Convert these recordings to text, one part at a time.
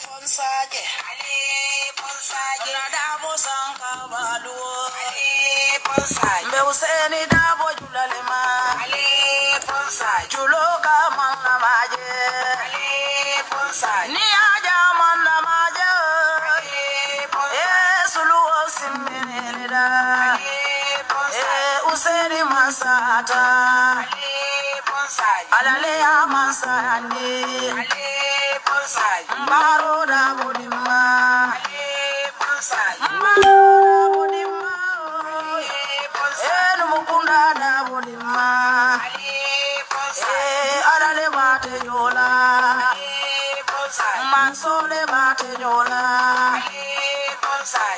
Fonsaje, Nadabo Sankabalu, Meuseni Dabo Julalema, Juloka Manamaje, Niaja Manamaje, Sulu Simenida, Useni Masata, Alalea Masani, Maroda Budima, Maroda Budima, Mukunda Budima, Arale Bate Yola, Mansole Bate Yola,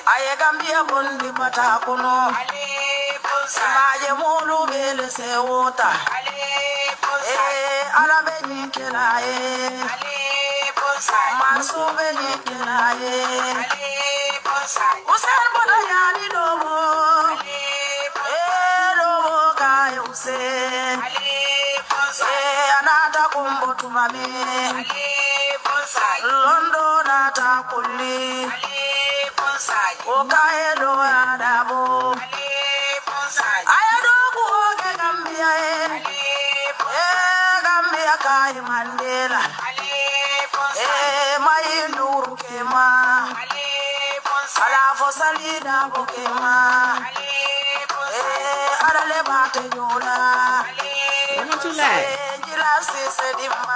Ayagambia Bundi Batakuno, Maje Mulu Bele Sewota, Arabe Nikelae. Mansube Nikelae, Usen Bodayani Dobo, Dobo Kai Usen, Anata Kumbo Tumame, London Atakuli, Okae do Adabo, Ayadoku Gambia, Gambia Kai Mandela. Nuru kema, ala fosalida bokema, arale bate jola. What you like?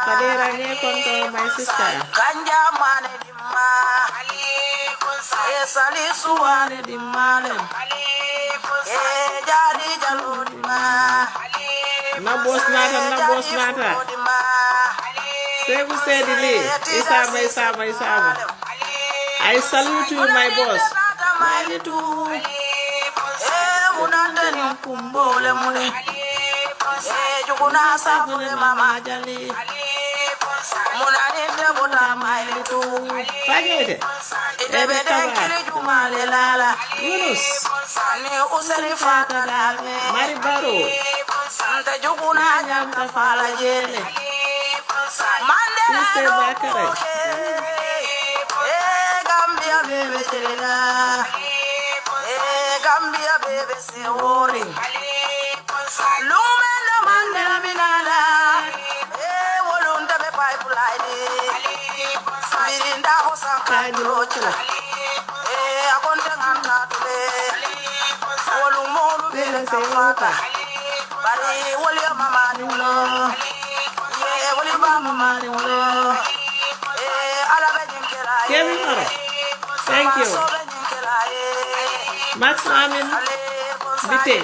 Kadera ne konto my sister. Kanja mane dimma, sali suwane dimmale, jadi jaludima. Na boss nata. Sebu Sedili, Isama. I salute you, my boss. Munandeni kumbole mune, jukuna sabule mama jali, munaninde buta mailitu. Fagete. Ebe denkiri jumale lala. Yunus. Ni useri fata dame. Mari Baro. Ante jukuna nyamta fala jele. Sister Bakare. Gambia bebe serena, Gambia bebe seori. Lumena mandela minada, wolunda be pipeline. Birinda hosanka julochla, akonde nganta tule. Wolumolu bebe seota, bari woli mama ni ulo. Kevin Mara. Thank you. Max Amin Bite.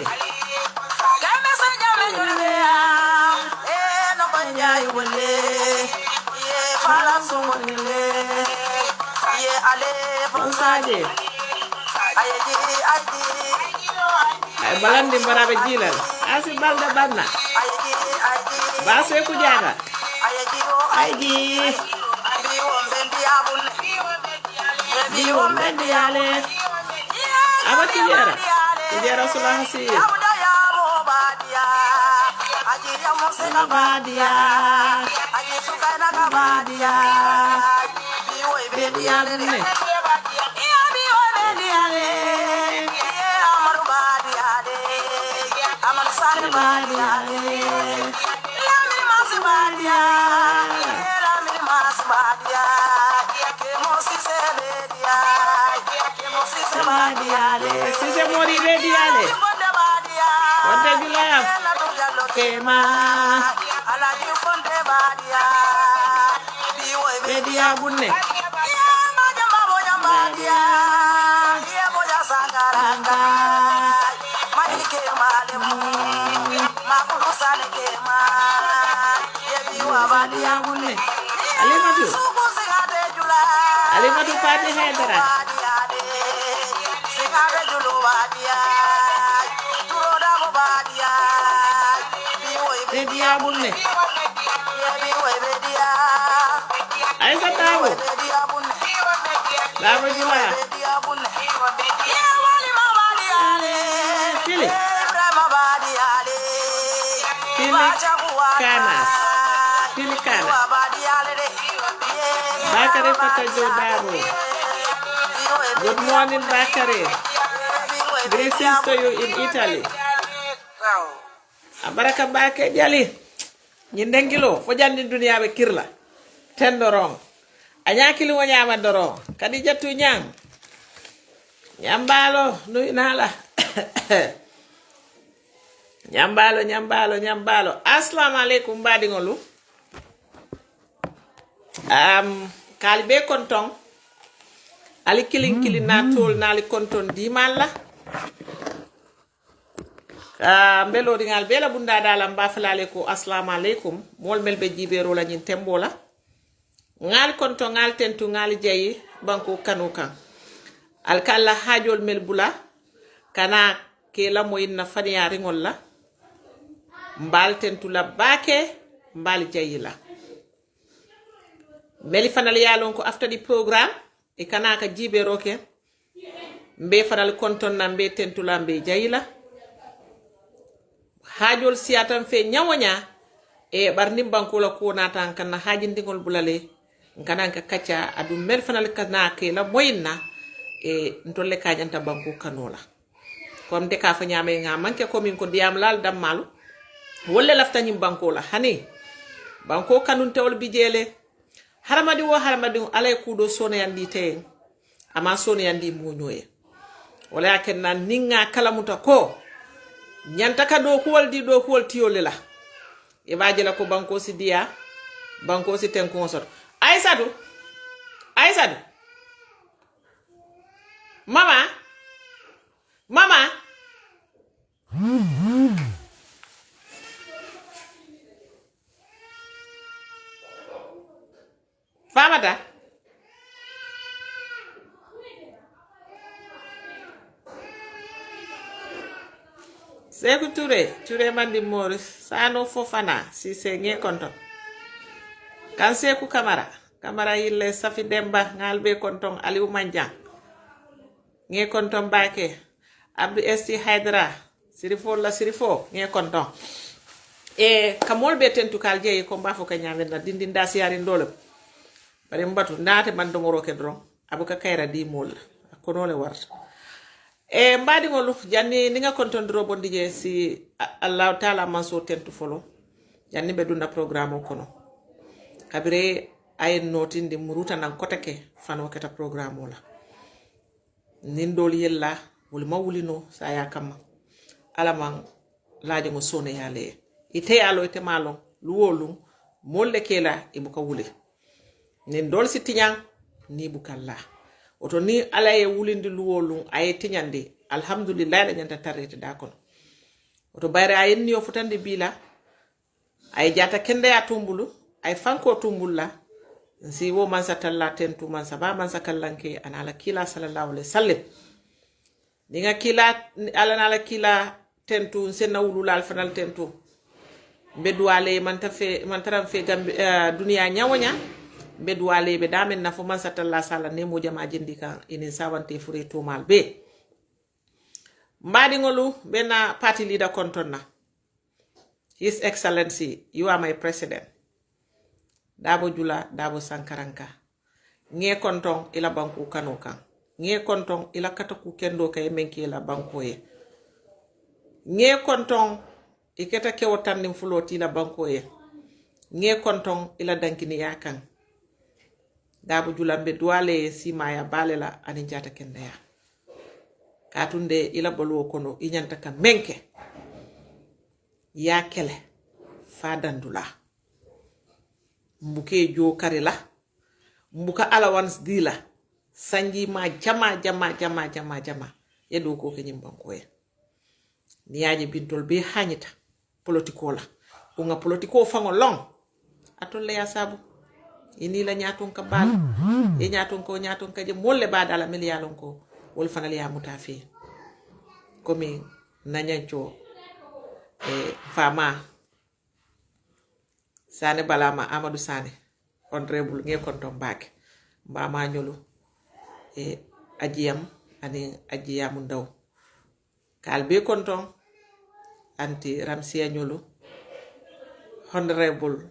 Fonsaje. Ay balandi marabe jilal. Asi balda banna. Base kujara. Aiji. Biwom bendiale. Apa tijara? Tijara sulah hasil. Badia. Badia. Bendiale ni. Sise mori bediale. What did you laugh? Kema. Bedia bunne. Alimatu Fati Haidara. Bedia bunne. Aisa tahu. Lama jula. Pilih. Pilih kanas. Pilih kanas. Bakari Fata Jodaro. Good morning, Bakari. Greetings to you in Italy. Abaraka Bake Jali. Nyindengilo, fojandi dunia be kirla. Tendorong. Anyakili wanyama dorong. Kadija tu nyang. Nyambalo, nuinala. Nyambalo. Assalamu alaikum badingolu. Kalibe kontong. Ali kilin na tol na ali konton di malla. Mbelo dingal bela bunda dala mbafalale ko assalamu alaikum. Mol melbe jibero la nyin tembola. Ngal konton ngal tentu ngal jeyi banko kanuka. Alkalla hajol melbula kana ke la moyinna faniya ringol la. Mbal tentu la bake mbal jeyi la. Meli fanal yalon ko after the program e kana ka jibe roke mbe fanal konton na mbe tentula mbe jayila hajol siatan fe nyawonya e barnim bankola ko natan kan haji ndingol bulale kana ka kacha adu mel fanal kana ke la moyinna e ntolle ka janta banko kanola kom de ka fa nyame nga manke ko min ko diam lal dammalu wolle laftani bankola hani banko kanun tewol bijele haramadi alay kudo sone yandi te ama sone yandi moñoye wala yaken nan ninga kalamuta ko nyanta ka do ko wal tiyole la e baaje la ko banko si dia banko si ten ko sot aisadu mama Famata Seku Ture mandi Morris Sano Fofana si se nge konton kan Seku Kamara yille Safi Demba ngalbe konton Aliou Manjang nge konton bake Abdou Esti Haidara Sirifo nge konton e kamol be tentu kalje ko mbafo ka nyamena dindinda siari ndolem bare mbatu ndate man do moro ke dron abuka kayra di mol kono le warta e mbadi ngolu janni ninga kontondro bondije si Allah taala manso tentu folo janni be dunda programme kono kabire ay notindi muruta nan kotake fano keta programme la nindol yella wul mawulino sa yakama alaman laaje mo sone yale ite alo ite malon luwolum molle kela ibuka wule nin dol si tinyang ni bukalla oto ni alaye wulindi luwolum ay tinyandi alhamdulillah la nyanta tarete da kono oto bayre ay ni o futande bila ay jata kende ya tumbulu ay fanko tumbulla si wo man satalla tentu man saba man sakallanke anala kila sallallahu alaihi wasallam ninga kila ala kila tentu senna wulula alfanal tentu bedwale man taram fe gambe dunia nyawonya bedwale be damen na fo man satalla sala ne mo jama jindika inin sawante fure to malbe mbadi ngolu bena party leader kontonna His Excellency you are my president Dabo Jula Dabo Sankaranka nge konton ila banku kanoka nge konton ila kataku kendo kay menki ila banko ye nge konton iketa kewotan nim fuloti ila banko ye nge konton ila dankini yakan Dabo Jula be duale simaya balela ani jata kende ya katunde ila bolo kono inyanta ka menke ya kele fadandula mbuke jo karila mbuka allowance dila sanji ma jama yedo ko ke nyimbanko ye niyaje bintol be hanyita politiko la unga politiko fango long atolle ya sabu ini la nyaton ka bal e nyaton ka je molle badala miliyalon ko wol fanal ya mutafi komi nanyancho fama Sane Balama Amadou Sane honorable nge konton bake mbama nyolu ajiyam ani ajiyamu ndaw kalbe konton anti Ramsia nyolu honorable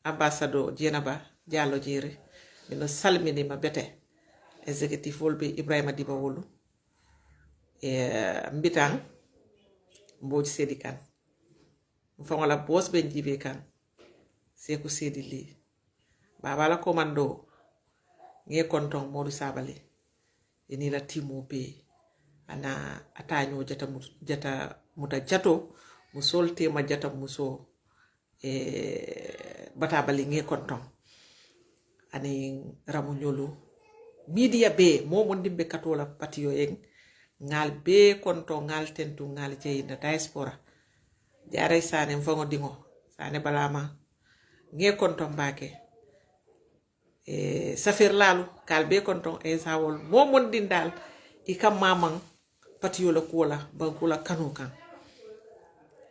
ambassador Jenaba Diallo Jere mino salminima bete executive wolbe Ibrahima Diba wolu mbitan mboj sedi kan mfangola boss ben jibe kan seku sedi li baba la commando nge konton Modou Sabali ini la timo be ana atanyo jata muta jato musol tema jata muso bata bali nge konton ani ramu nyolu media be momon dimbe katola patiyo en ngal be konton ngal tentu ngal jeyina diaspora jaray sane mfango dingo sane balama nge konton bake safir lalu kal be konton sawol momon dindal ikam mamang patiyo la kuola bankula kanukan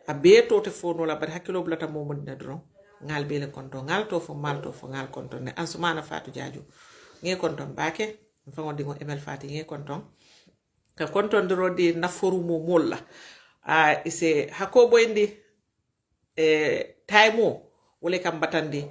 a be to te fono la bar hakilo blata momon na dron ngal be le konton ngal to fo mal to fo ngal konton ne ansumana fatu jaju nge konton bake mfango dingo emel fati nge konton ka konton dro di naforu mo molla ise hakobo indi taimo wole kam batandi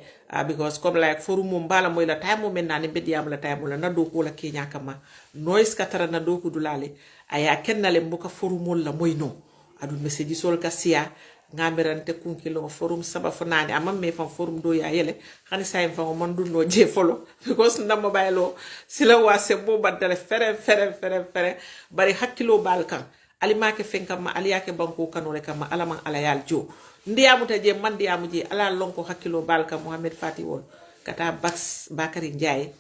because comme like forum mbala moy la taimo men nani bediam la taimo la nado ko la kenya kama noise katara nado ko dulale aya kennale mbuka forum la moy no adu message sol ka sia ngamirante kunkilo forum saba fanani amam me fam forum do ya yele xani say fam man dundo je folo because ndam baylo sila wase bo badale fere bari hakkilo balkan alimake fenkama aliyake banko kanole kama alaman alayal jo ndiyamu taje man ndiyamu je ala lonko hakkilo balka Mohamed Fati wol kata Bax Bakari Ndiaye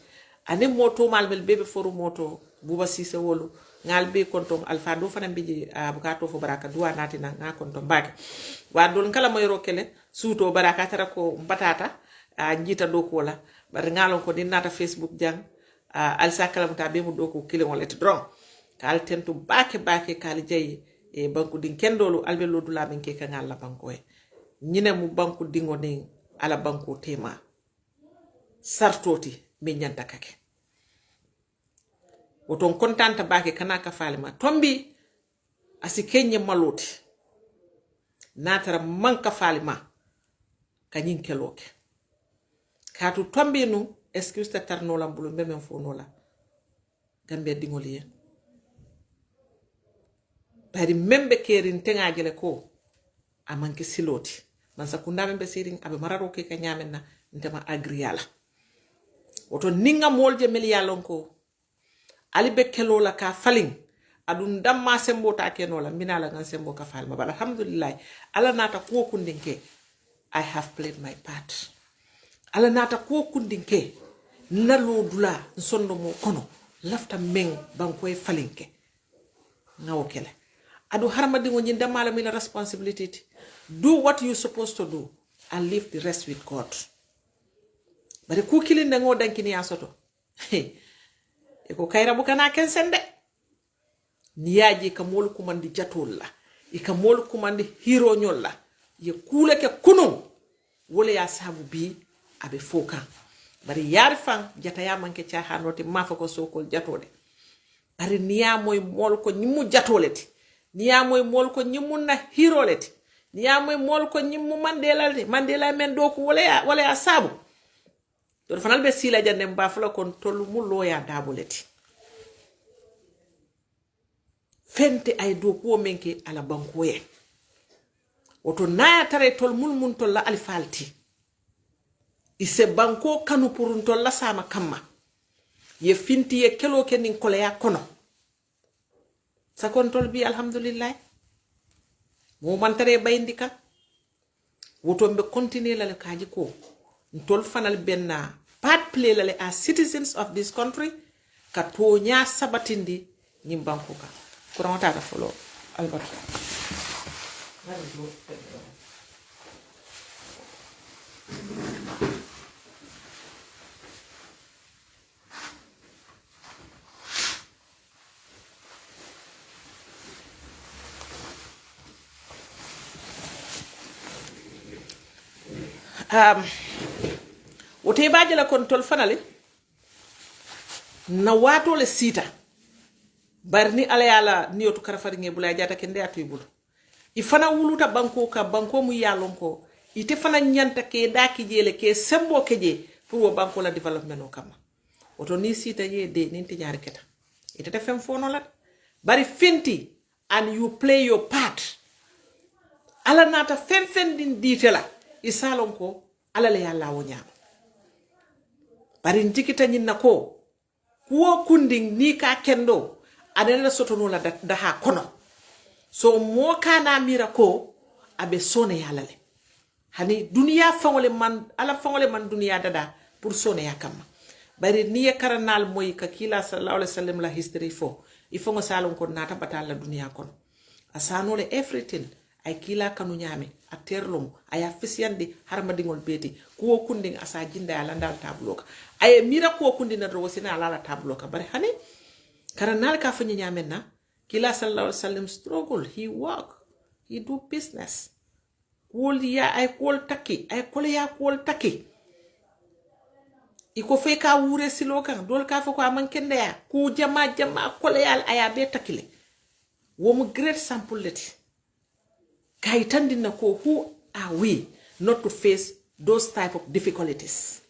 ani moto malbel bebe forum moto Buba Cissé wolu ngal be konton alfa do fana biji bukato fo baraka duwa natina nga konton bake wadol kala moy rokele suto baraka tara ko batata njita do ko la bar ngalon ko dinata Facebook jang alsa kala muta be mu do ko kile wala dron kal tentu bake kal jayi e banku din kendolu albe lodu la men ke kan alla banko e nyine mu banku dingo ni ala banko tema sartoti me nyanta kake woton kontanta bake kana ka falima tombi asi kenye maloti natara manka falima kanyin keloke katu tombi nu excuse ta tarno la mbulu memem fonola gambe dingoliye bari membe kerin tengajele ko amanke siloti man sakunda membe siring abe mararo ke kanyamenna ntema agriala woto ninga molje meli yalon ko ali be kelola ka falin adun damma sembo ta kenola minala ngan sembo ka falma bal alhamdulillah ala nata ko kundinke I have played my part ala nata ko kundinke nalo dula nsondo mo kono lafta meng bankoy falinke ngawo kele adu harmadi ngo nyinda mala mi la responsibility do what you supposed to do and leave the rest with God bare ku kilin ngo dankini asoto e ko kayra bu kana ken sende niyaji ka mol kumandi jatolla e ka mol kumandi hero nyolla ye kule ke kuno wole ya sabu bi abe foka bare yar fan jata ya manke cha hanoti mafa ko sokol jatode bare niya moy mol ko nyimu jatoleti niya moy mol ko nyimu na hero leti niya moy mol ko nyimu mandela men do ko wole ya sabu do fanal be sila jande mbafla kon tollu mu loya daboleti fente ay do ko menke ala bankoye woto na tare tol mun tolla alfalti ise banko kanu purun tolla sama kamma ye finti ye kelo kenin koleya kono sa kon tol bi alhamdulillah mo man tare bayindika woto mbe continuer la kaji ko ntol fanal benna part play lale as citizens of this country ka to nya sabatindi nyim banko ka kuran ta follow albert wote baaje la kon tol fanale na wato le sita barni ala yala niyotu karafari nge bula jata kende atu ibulu ifana wuluta banko mu yalon ko ite fana nyanta ke daki jele ke sembo keje pour wo banko la development o kama oto ni sita ye de ninti ñaari keta ite te fem fono la bari finti and you play your part ala nata fen din dite la isalon ko ala le yalla wo ñaama bari ndikita ñinna ko kuwo kunding ni ka kendo adena sotono la daha kono so mo kana mira ko abe sone yalla le hani duniya fangole man ala fangole man duniya dada pour sone yakama bari ni karanal moy ka kila sallallahu alaihi wasallam la history fo ifo ngo salon ko nata batal la duniya kon asano le everything ay kila kanu nyame a terlum aya fisiyande harma dingol beti kuwo kunding asa jinda ala ndal tabloka ay mira kuwo kundina do wasina ala tabloka bari hani karanal ka fanyi nyame na kila sallallahu alaihi wasallam struggle he work he do business wol ya ay kol takki ay kol ya kol takki iko fe ka wure silo kan dol ka fa ko aman kende ya ku jama kol ya aya be takile wo mu great sample leti kay tandina ko who are we not to face those type of difficulties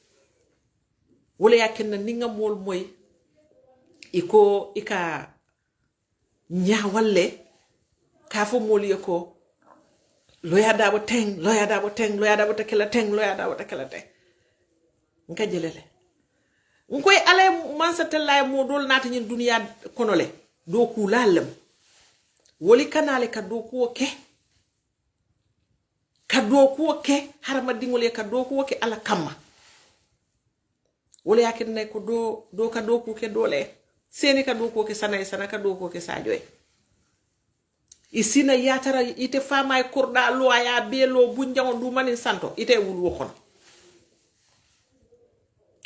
wala yakenna ninga mol moy iko ika nyawalle ka fo mol yako loya dabo teng nka jelele ngoy ale mansa tella mo dol nata nyin duniya konole do ku lalem woli kanale ka do ku ke harma dingole ka do ku ke ala kama woli yakene ko do ka do ku ke dole seni ka do ku ke sana ka do ku ke sajoy isina yatara ite fama e kurda lo aya belo bunjango du manin santo ite wul wokon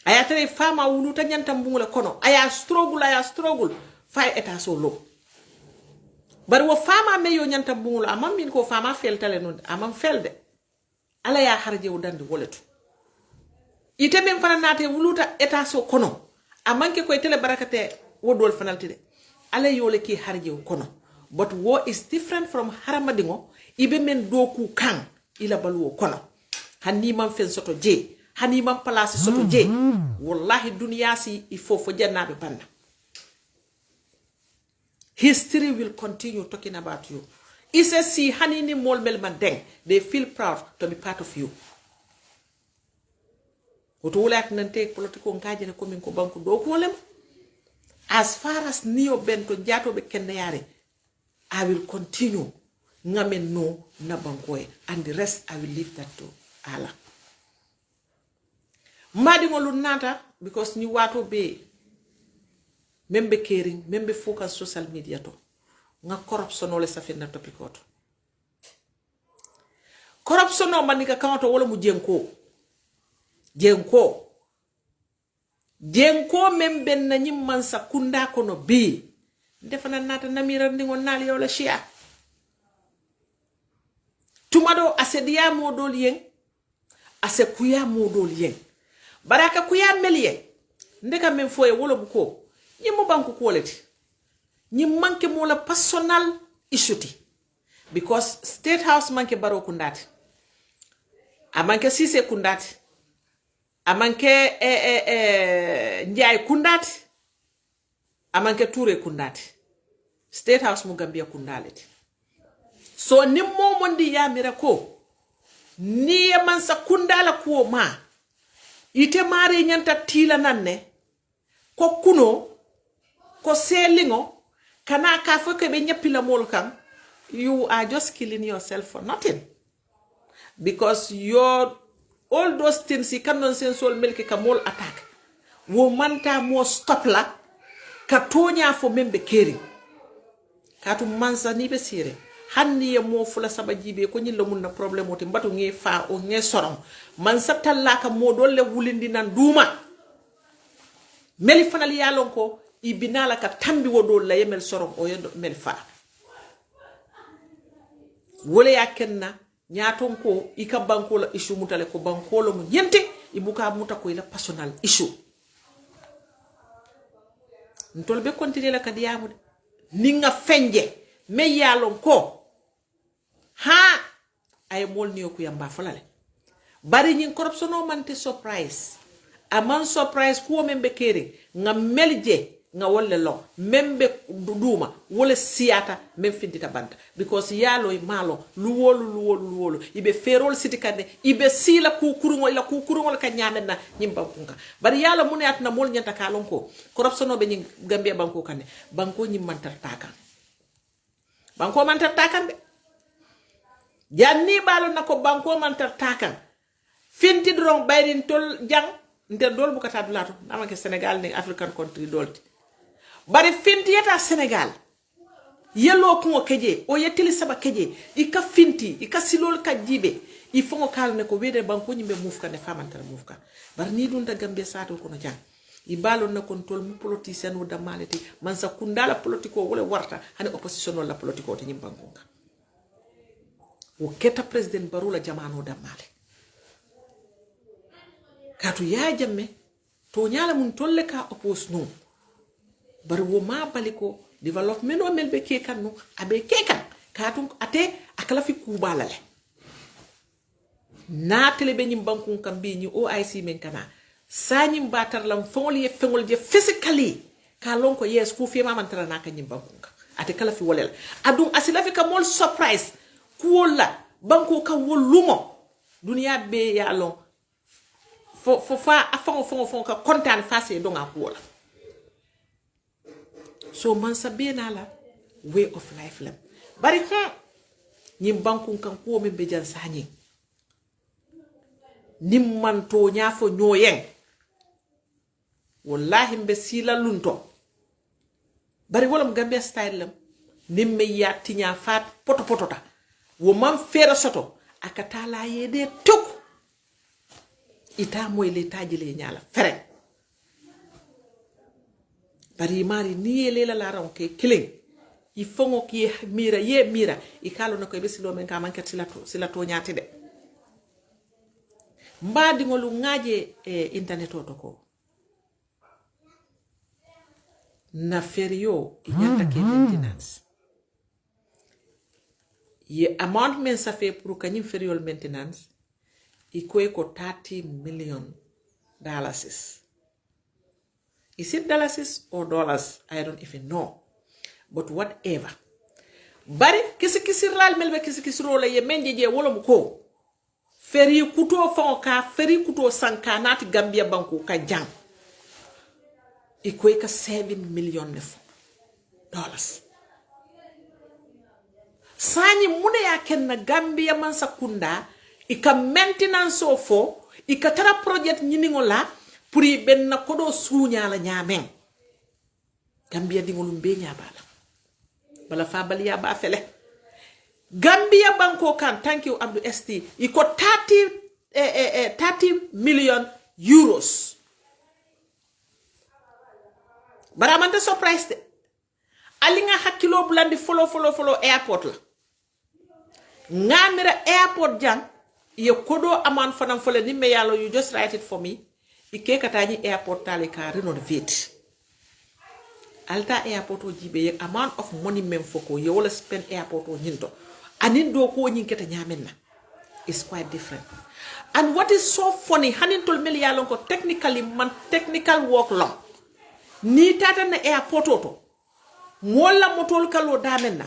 aya tare fama wulu ta nyanta mbungule kono aya struggle fay eta so lo bari wo fama me yo nyanta mbungule amam min ko fama feltale non amam felde ala ya harje wudande woletu ite men fana nate wuluta eta so kono amanke ko tele barakate wodol fanaltide ala yole ki harje kono. But war is different from haramadingo ibe men doku kang ila baluo kono hani man fen soto je hani man place soto je wallahi dunya si ifo fo jannabe banda history will continue talking about you isa si hani ni mol mel man deng they feel proud to be part of you woto wala ak nante politiko ngaje ne ko min ko banku do ko lem as far as niyo bento jato be kende yare I will continue ngamen no na bankoe and the rest I will leave that to Allah. Madi ngolu nata because ni wato be membe caring membe focus social media to nga corruption ole safina topic oto corruption no manika kawato wala mu jenko membe na nyimman sa kunda kono be defana nata namira ndingo nali yola shia tumado asediya modol yen ase kuya modol yen baraka kuya melye ndeka men foye wolo buko nyimu banku quality nyim manke mola personal issue because state house manke baro kundati amanke sise kundati amanke njay kundati amanke Toure kundati state house mu Gambia kundaleti so ni momondi ya mirako ni mansa kundala ko ma ite mare nyanta tila nanne ko kuno ko selingo kana ka foke be nyapila mol kam you are just killing yourself for nothing because your all those things you cannot sense all milk ka mol attack wo manta mo stop la katonya fo membe keri katu mansa ni be sire hanni ya mo fula sabajibe ko nyilla mun na problem wote mbatu nge fa o nge soron man sabtalla ka mo dolle wulindi nan duma meli fanal yalon ko ibinala ka tambi wodol la yemel soron o yendo mel fa wole yakenna nyaton ko ika banko la issue mutale ko banko lo mu nyente ibuka muta ko ila personal issue ntol be continuer la kadiyamu ninga fenje me yalon ko ha ay mol niyo ku yamba falale bari nyin corruption o mante surprise aman surprise ko membe kere nga melje nga wolle lo membe duma wole siata mem findita banta because yalo malo luwolu ibe ferol siti kande ibe sila ku kurungol ka nyamenna nyimba kunka bari yalo mune atna mol nyanta kalon ko corruption be nyi gambia banko kande banko nyi mantar takan banko mantar takan de janni balo nako banko mantar takan finti dron bayrin tol jang nter dol bukata dulato namake Senegal ne African country dolti bari finti yeta Senegal yelo ko keje o yetili saba keje ika finti ika silol ka jibe il faut kal ne ko wede banko nyimbe mufka ne famantar mufka bar ni dun ta gambe sato ko no jang i balo na kon tol mu politicien o damaleti man sa kundala politiko wala warta hani opposition wala politiko te nyimbanko ka o keta president barula jamano damale katu ya jamme to nyala mun tolle ka oppose no bari wo ma baliko development o melbe kekan no abe kekan katu ate akala fi kubalale na tele be nyim bankun kambi ni OIC men kana sanyim batar lam fongol ye fengol je physically ka lon ko yes ku fi ma tara naka nyim bankun ka ate kala fi wolel adum asila fi ka mol surprise ku wolla banko ka wolumo dunia be ya lon fo fa afon ka kontane face do nga ku wola so man sabena la way of life lam bari nyim bankun kan ko me be jan sanyi nimman to nyafo nyoyen wallahi mbe sila lunto bari wolam Gambia style lam nimme yatti nya fat potota wo man fera soto akatala yede tuk ita moy le tajile nyala fere bari mari ni lela la ran ke killing il faut ngo ki mira ikalo nako be silo men ka manket sila to nyati de mbadi ngolu ngaje internet oto ko na ferio inyanta ke maintenance ye amount men sa fait pour kanyim feriol maintenance iko ko $30 million. Is it dollars or dollars? I don't even know, but whatever bari kisi ral melbe kisi rola ye menje wolom ko feri kuto fonka feri kuto sanka nati Gambia banko ka jang iko ka $7 million dollars sani mune ya ken na Gambia man sakunda ika maintenance ofo ika tara project nyiningola pour ben na kodo sunya la nyamen Gambia dingolum be nyabala bala fa baliya ba fele Gambia banko kan thank you Abdou ST iko 30 million euros baramante surprise de alinga hakilo bulandi follow airport la ngamira airport jang ye kodo aman fanam fole ni me yalo you just write it for me ike katani airport tale ka renovate alta airport o jibe ye amount of money mem foko ye wala spend airport o nyinto anin do ko nyinketa nyamenna is quite different. And what is so funny hanin tol mel yalon ko technically man technical work long ni tata na airport oto mola motol kalo damenna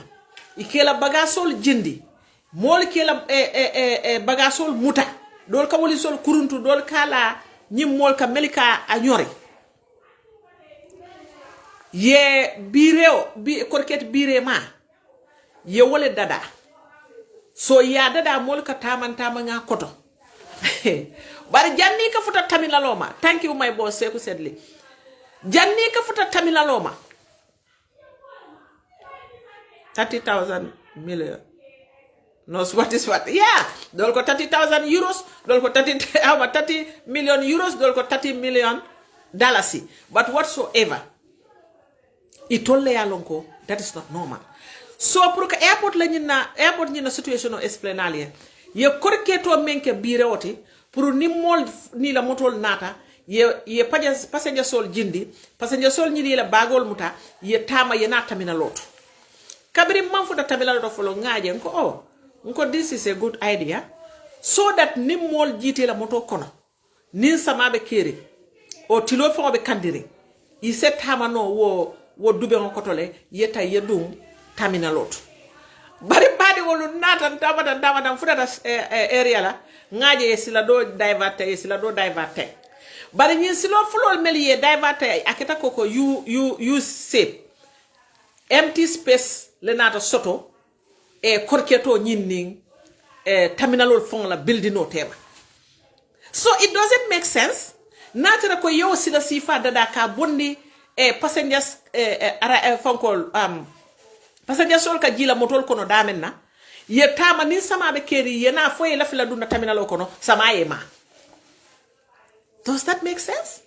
ikela bagasol jindi mol kela bagasol muta dol ka woli sol kuruntu dol kala nyim mol ka melika anyori ye bireo bi korket bire ma ye wole dada so ya dada mol ka tamantama nga koto bari janni ka futa tamila loma thank you my boss Seku Sedli janni ka futa tamila loma 30,000 million knows what is what. Yeah, dol ko 30,000 euros, dol ko 30 million euros, dol ko 30 million dollars. But whatsoever, it only alonko, that is not normal. So pour que airport nyina situation o explainalie. Ye korketo menke bire oti pour ni mol ni la motol nata ye passenger sol jindi passenger sol ni la bagol muta ye tama ye nata mina loto. Kabiri manfu da tamila loto folo ngaje nko oh nko this is a good idea so that ni mol jite la moto kono nin samabe kere o tilo fo be kandiri i set hamano wo dube on kotole yeta yedum terminalot bari badi wolu natan damadan futata area la ngaje yesila do diverte bari nyin silo fulol meliye diverte aketa koko you save empty space le nata soto e korketo nyinning terminalol fon la building o tema. So it doesn't make sense. Natara ko yo sila sifa dada ka bondi passengers fonkol passengers sol ka jila motol kono damen na ye tama nin sama be keri ye na foye la fila duna terminal kono sama ye ma. Does that make sense?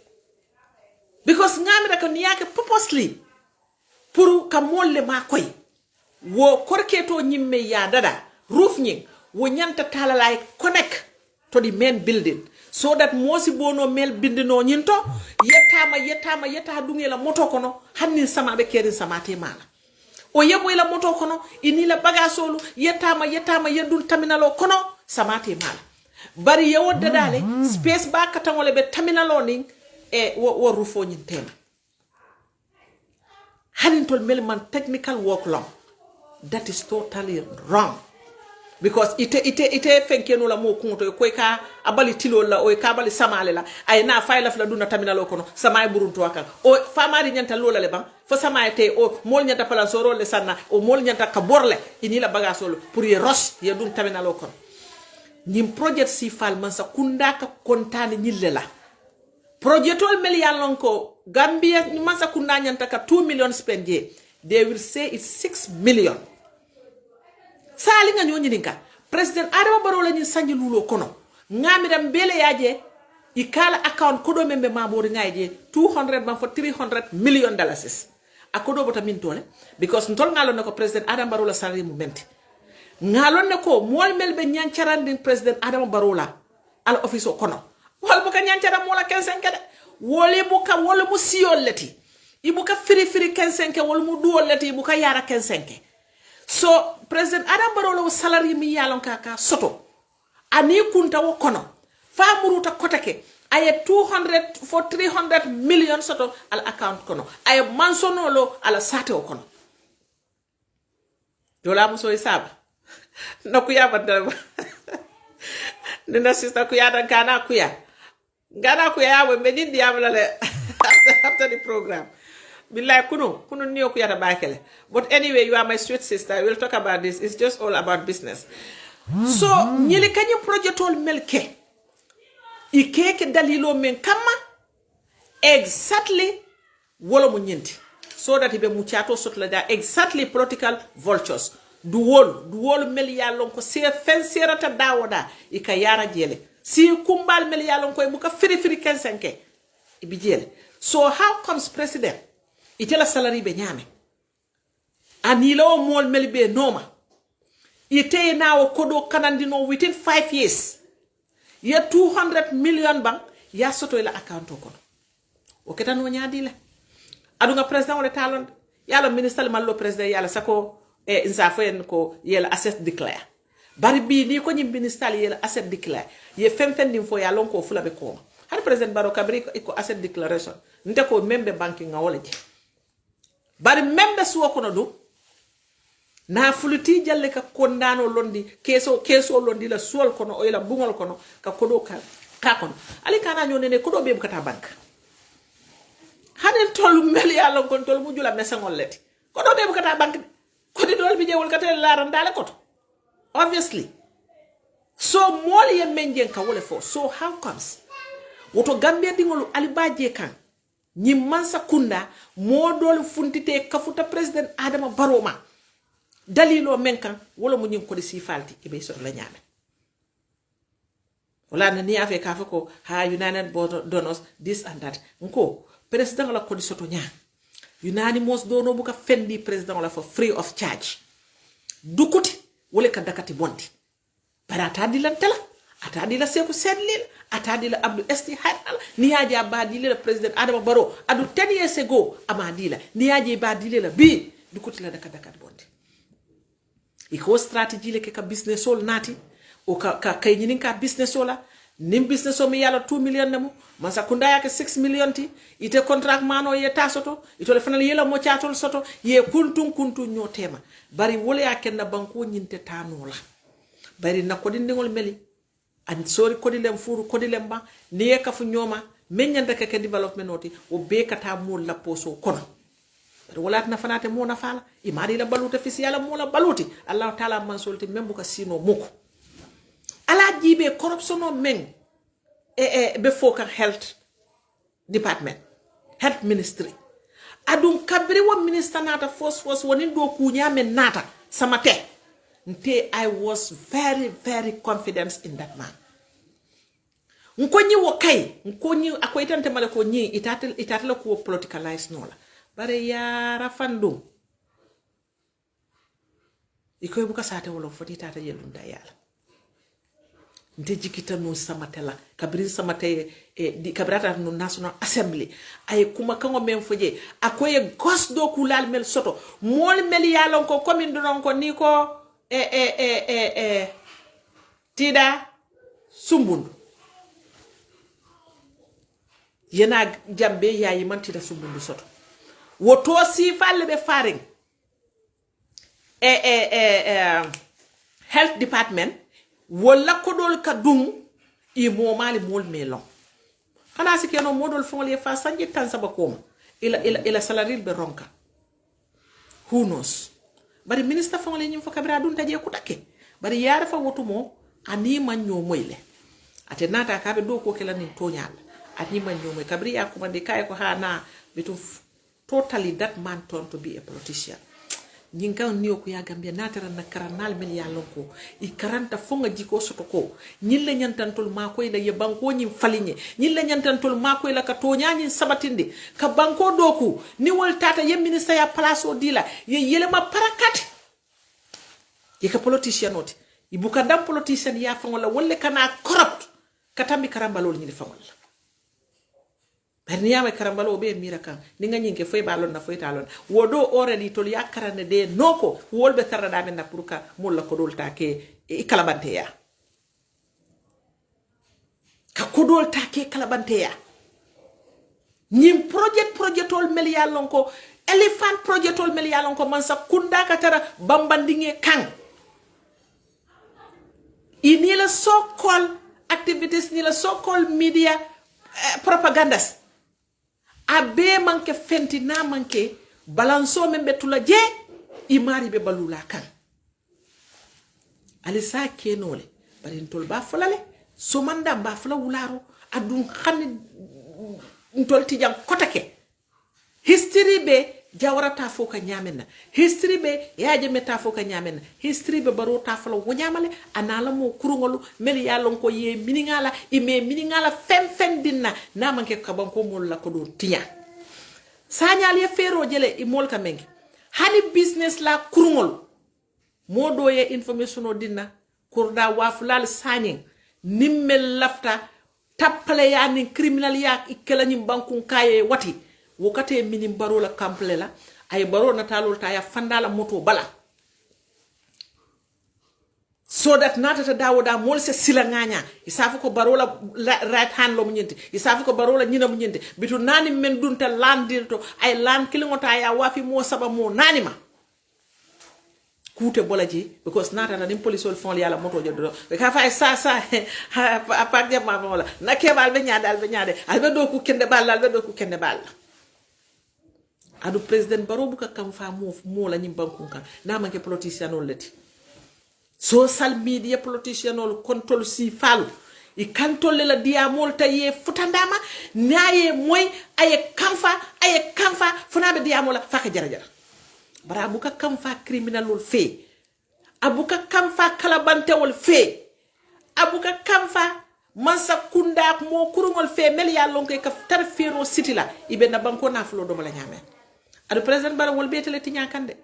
Because ngamira ko niyake purposely pour ka molle ma koy wo korketo nyimme ya dada roof nying wo nyanta talalay connect to the main building so that mosi bono mel bindino nyinto yetta dungi la moto kono hanni sama be kerin samate mala o yebo la moto kono ini la bagasolu yetta yedun terminalo kono samate mala bari yewo dadale space ba katangole be terminalo ning wo rufo nyintema hanintol mel man technical work long that is totally wrong. Because ite fenkeno la mo kunto ko ka abali tilo la o ka abali samale la ay na fayla fla duna terminal kono samay burunto wakal o famari nyanta lola le ban fo samay te o mol nyanta pala soro le sanna o mol nyanta ka borle ini la bagasolo pour ye ros ye dun terminal kono nyim project si fal man sa kunda ka kontane nyille la projectol mel yallon ko Gambia man sa kunda nyanta ka 2 million spend ye they will say it's 6 million. Sali nga nyonyi ninka president Adama Barrow la nyi sanji lulo kono ngamira mbele yaje ikala account kodo membe mabori ngaje 200 man for 300 million dollars akodo bota min tole because ntol ngalo ne ko president Adama Barrow la salary mu menti ngalo ne ko mol melbe nyancarandin president Adama Barrow la al office o kono wal buka nyancara mola 15 de woli buka wol mu siyol leti ibuka firi 15 wol mu duol leti ibuka yara 15. So President Adam Barrow la salary mi yalon kaka soto ani kunta wo kono fa muruta kotake ay 200 for 300 million soto al account kono ay mansonolo ala sate o kono dola muso isaba no kuya badal nina sister kuya dan kana kuya ngana kuya yawo me dindi yamla le after the program. Billahi kuno niyo ku yata bakele. But anyway, you are my sweet sister. We'll talk about this. It's just all about business. So, nyele kanyi project all melke. Ikeke dalilo men kama exactly wolo mu nyenti. So that ibe muchato sotla da exactly political vultures. Du wol mel yalon ko se fen serata dawoda ika yara jele. Si kumbal mel yalon ko buka firi kensenke ibi jele. So how comes president itela salary be nyame anilo mol melbe noma ite na o kodo kanandino within 5 years ya 200 million bang ya soto ila account ko o ketan wo nyaadila adunga president wala talon yala minister mallo president yala sako insafo en ko yela asset declare bari bi ni ko nyim minister yela asset declare ye fem dim fo yalon ko fula be ko har president Barrow kabri ko asset declaration nte ko membe banking ngawole je bari membe suwa kono do na fuluti jalle ka kondano londi keso londi la suwal kono o ila bungol kono ka kodo ka kono ali kana nyone kodo be bukata bank hanen tolu mel yalla kon tolu mu jula mesangol leti kodo be bukata bank ko di dol bi jewol ka tel laran dale koto obviously so moli ye menjen ka wole fo so how comes woto Gambia dingolu ali baje kan mansa kunda modol funtite kafuta president Adama Barrow ma dalilo menkan wala mu ñing ko di sifalti e be sot la ñame wala na ni afe ka fa ko ha United Donors this and that nko president la ko di soto ñaan unanimous dono bu ka fendi president la for free of charge dukuti wala ka dakati bonti parata di lan tela atadi la seku sedlil atadi la Abdou Esti Haydal niyaji abadile la president Adama Barrow adu 10 years ago amadila niyaji badile la bi dukuti la dakat bonti iko strategy le ka business sol nati o ka kay nyinin ka business ola nim business o mi yala 2 million nemu man sakunda yake 6 million ti ite contract mano ye tasoto ito le fanal yela mo chatol soto ye kuntun nyotema bari wole yake na banko nyinte tanola bari na kodi ndingol meli an sori kodi lem furu kodi lem ba niye kafu nyoma menyanda ke development oti o be kata mo la poso kono bari wala na fanate mo na fala imari la baluta fisi yala mo la baluti allah taala man solti membu ka sino moko ala jibe corruption o men be foka health department health ministry adun kabri wa minister nata force woni do kunya men nata samate nte I was very very confident in that man nkonyi wokai nkonyi akoitante male ko nyi itatel ko politicalize nola bare ya rafandum ikoy buka sate wolo foti tata yelunda yala nte jikita no samatela kabrin samate di kabrata no national assembly ay kuma kango men foje akoye gos do kulal mel soto mol mel yalon ko commune don ko ni ko tida sumbundu yena jambe yayi man tida sumbundu soto woto si falle be faring health department wala ko dol ka dum i mo mali mol melon kana sikeno modol fonle fa sanje tan sabako ila salary be ronka who knows bari minister fonle nyim fo kabira dun taje ku takke bari yara fa wotumo ani man nyo moyle ate nata ka be do ko kala ni tonyal ani man nyo moy kabri ya ko mande kay ko hana bitu totally that man turned to be a politician nyinga niyo ko ya gambia natara na karanal mel ya lonko I karanta fonga jiko soto ko nyille nyantantul ma ko ila ye banko nyim falinye nyille nyantantul ma ko ila ka toñani sabatinde ka banko doku ni wol tata ye ministre ya place o dila ye yele ma parakat ye ka politician oti ibuka dam politician ya fangola wolle kana corrupt katambi karambalol nyini fangola Berniama karambalo be miraka ninga nyinke foy balon na foy talon wodo already tol yakarane de noko wolbe tarada men na puruka mulla ko dolta ke kalabante ya ka ko dolta ke kalabante ya nyim projectol mel yalon ko elephant projectol mel yalon ko man sa kunda ka tara bambandinge kan ini la so-called activities ni la so-called media propagandas abe manke fenti na manke balanso membe tula je imari be balula kan alisa kenole bari ntol ba fulale so manda ba fula wularo adun xani ntol tijam kotake history be jawarata foka nyamenna history be yaaje meta foka nyamenna history be baro ta fala wonyamale anala mo kurungolu mel yalon ko ye miningala ime miningala fem dinna na manke ka banko mol la ko do tinya sanyal ye fero jele I mol ka mengi hani business la kurungol modo ye information o dinna kurda wafulal sanyin nimmel lafta tappale ya ni criminal ya ikela nyim bankun kaye wati wokate minim barola kample la ay baro na talol ta ya fandala moto bala so that natata dawoda mol se sila nganya isafu ko barola right hand lo munyenti isafu ko barola nyina munyenti bitu nani men dunta landirto ay lan kilingota ya wafi mo saba mo nani ma kute bolaji because nata na nim police fon yala moto jodo be ka fa sa apart de ma wala na kebal be nyaade albe do ku kende balla adu president baro buka kam fa mo la nyim bankun kan na manke politician on leti social media politician on control si falu I kantole la diamol taye futandama naye moy aye kamfa funabe diamola faka jara bara abuka kamfa criminal wol fe abuka kamfa kalabante wol fe abuka kamfa mansa kunda mo kurungol fe mel ya lonke ka tar fero city la ibe na banko na flo do mala nyame adu president bara wol betele tinya kande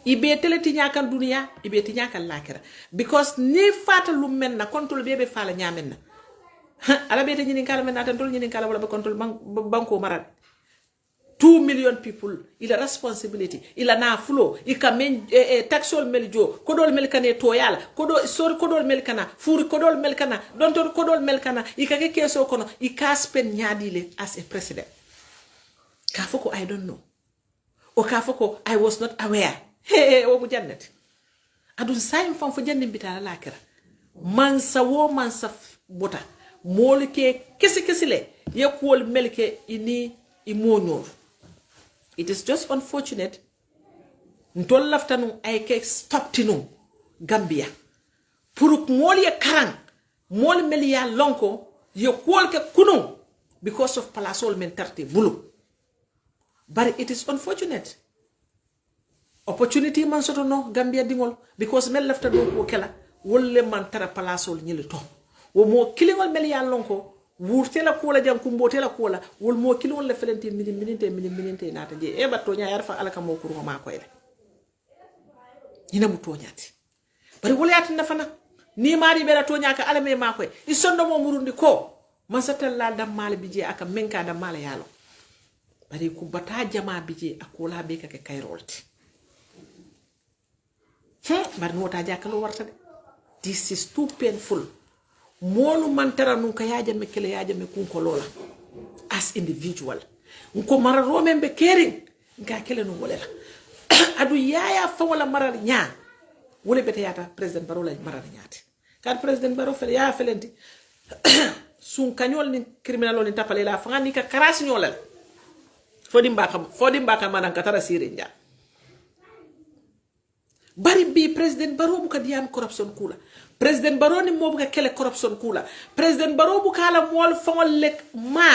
ibe tele tinya kan dunia ibe tinya kan lakira because ni fata lu men na control bebe fala nyamen na ala bete nyini kala men na tan tol nyini kala wala be control banko marad 2 million people ila responsibility ila na flow ika men taxol meljo kodol melkane toyala kodo sor kodol melkana furi kodol melkana dontor kodol melkana ika ke keso kono ika spend nyadile as a president kafoko I don't know o kafoko I was not aware o mu jannati adun sayim fam fo jannim bitala lakira mansa wo mansa bota molike kesi ye kuol melke ini imonyor. It is just unfortunate ntol laftanu ay ke stop tinu Gambia puruk moli karang mol melia lonko ye kuol ke kunu because of palasol mentality bulu. But it is unfortunate opportunity man soto no Gambia dingol because mel laftanu ko kala wolle man tara palasol nyile to wo mo kilingol melia lonko wurtela kola jam kumbotela kola wol mo kilon le felenti mininte nata je e batto nya yarfa alaka mo kuru ma ko ele ina mu toñati bari wol yati nafana ni mari bela toñaka alame ma ko i sondo mo murundi ko man satalla dam mala bije aka menka dam mala yalo bari ku bata jama bije akola be kake kayrolti bari no ta jakalo warta de. This is too painful. Molu mantara nunka yaja me kele yaja me kunko lola as individual nko mara rome mbe caring nka kele no wolela adu yaya fa wala maral nya wole bete yata president Barrow la maral nyaati kan president Barrow fel ya felenti sun kanyol ni criminal ni tapale la fa ni ka karasi nyolal fodi mbaka manan katara sire nja bari bi president Barrow bu ka diam corruption kula president Barrow ni mo buka kele corruption kula president Barrow buka la mol fongol lek ma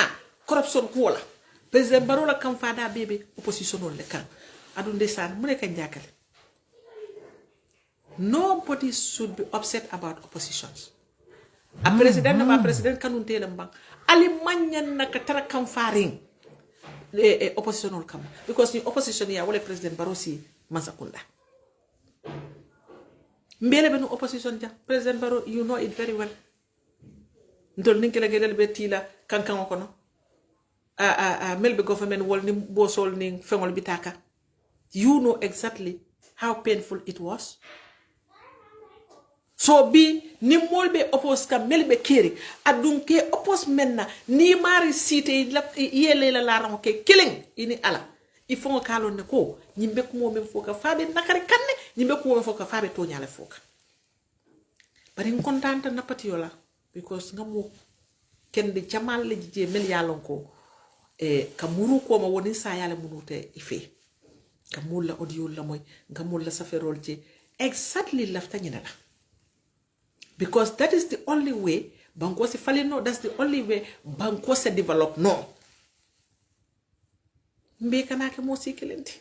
corruption kula president Barrow la kam fada bebe opposition on le kan adu ndesan mu nek njakale nobody should be upset about oppositions a president ba president kanun tele mbang ali manyan naka tara kam faring opposition on kam because the opposition ya wala president Barrow si masakunda mbele benu opposition ja president Barrow you know it very well ndol ninkela gedel betila kankan ko no melbe government wol ni bosol ni fengol bitaka you know exactly how painful it was so bi ni molbe oppose ka melbe keri adunke oppose menna ni mari cité yele la ran ke killing ini ala il faut nga kalon ne ko nyimbe ko mo mem foka faabe nakare kanne nyimbe ko mo foka faabe to nyale foka bari contente na patiola because ngamo kende jamal le je mel yalon ko kamuru ko ma woni sa yale munute ife kamulla audio la moy ngamulla saferol je exactly lafta nyina la because that is the only way banko se falino that's the only way banko se develop no mbe kana ke mo sikelenti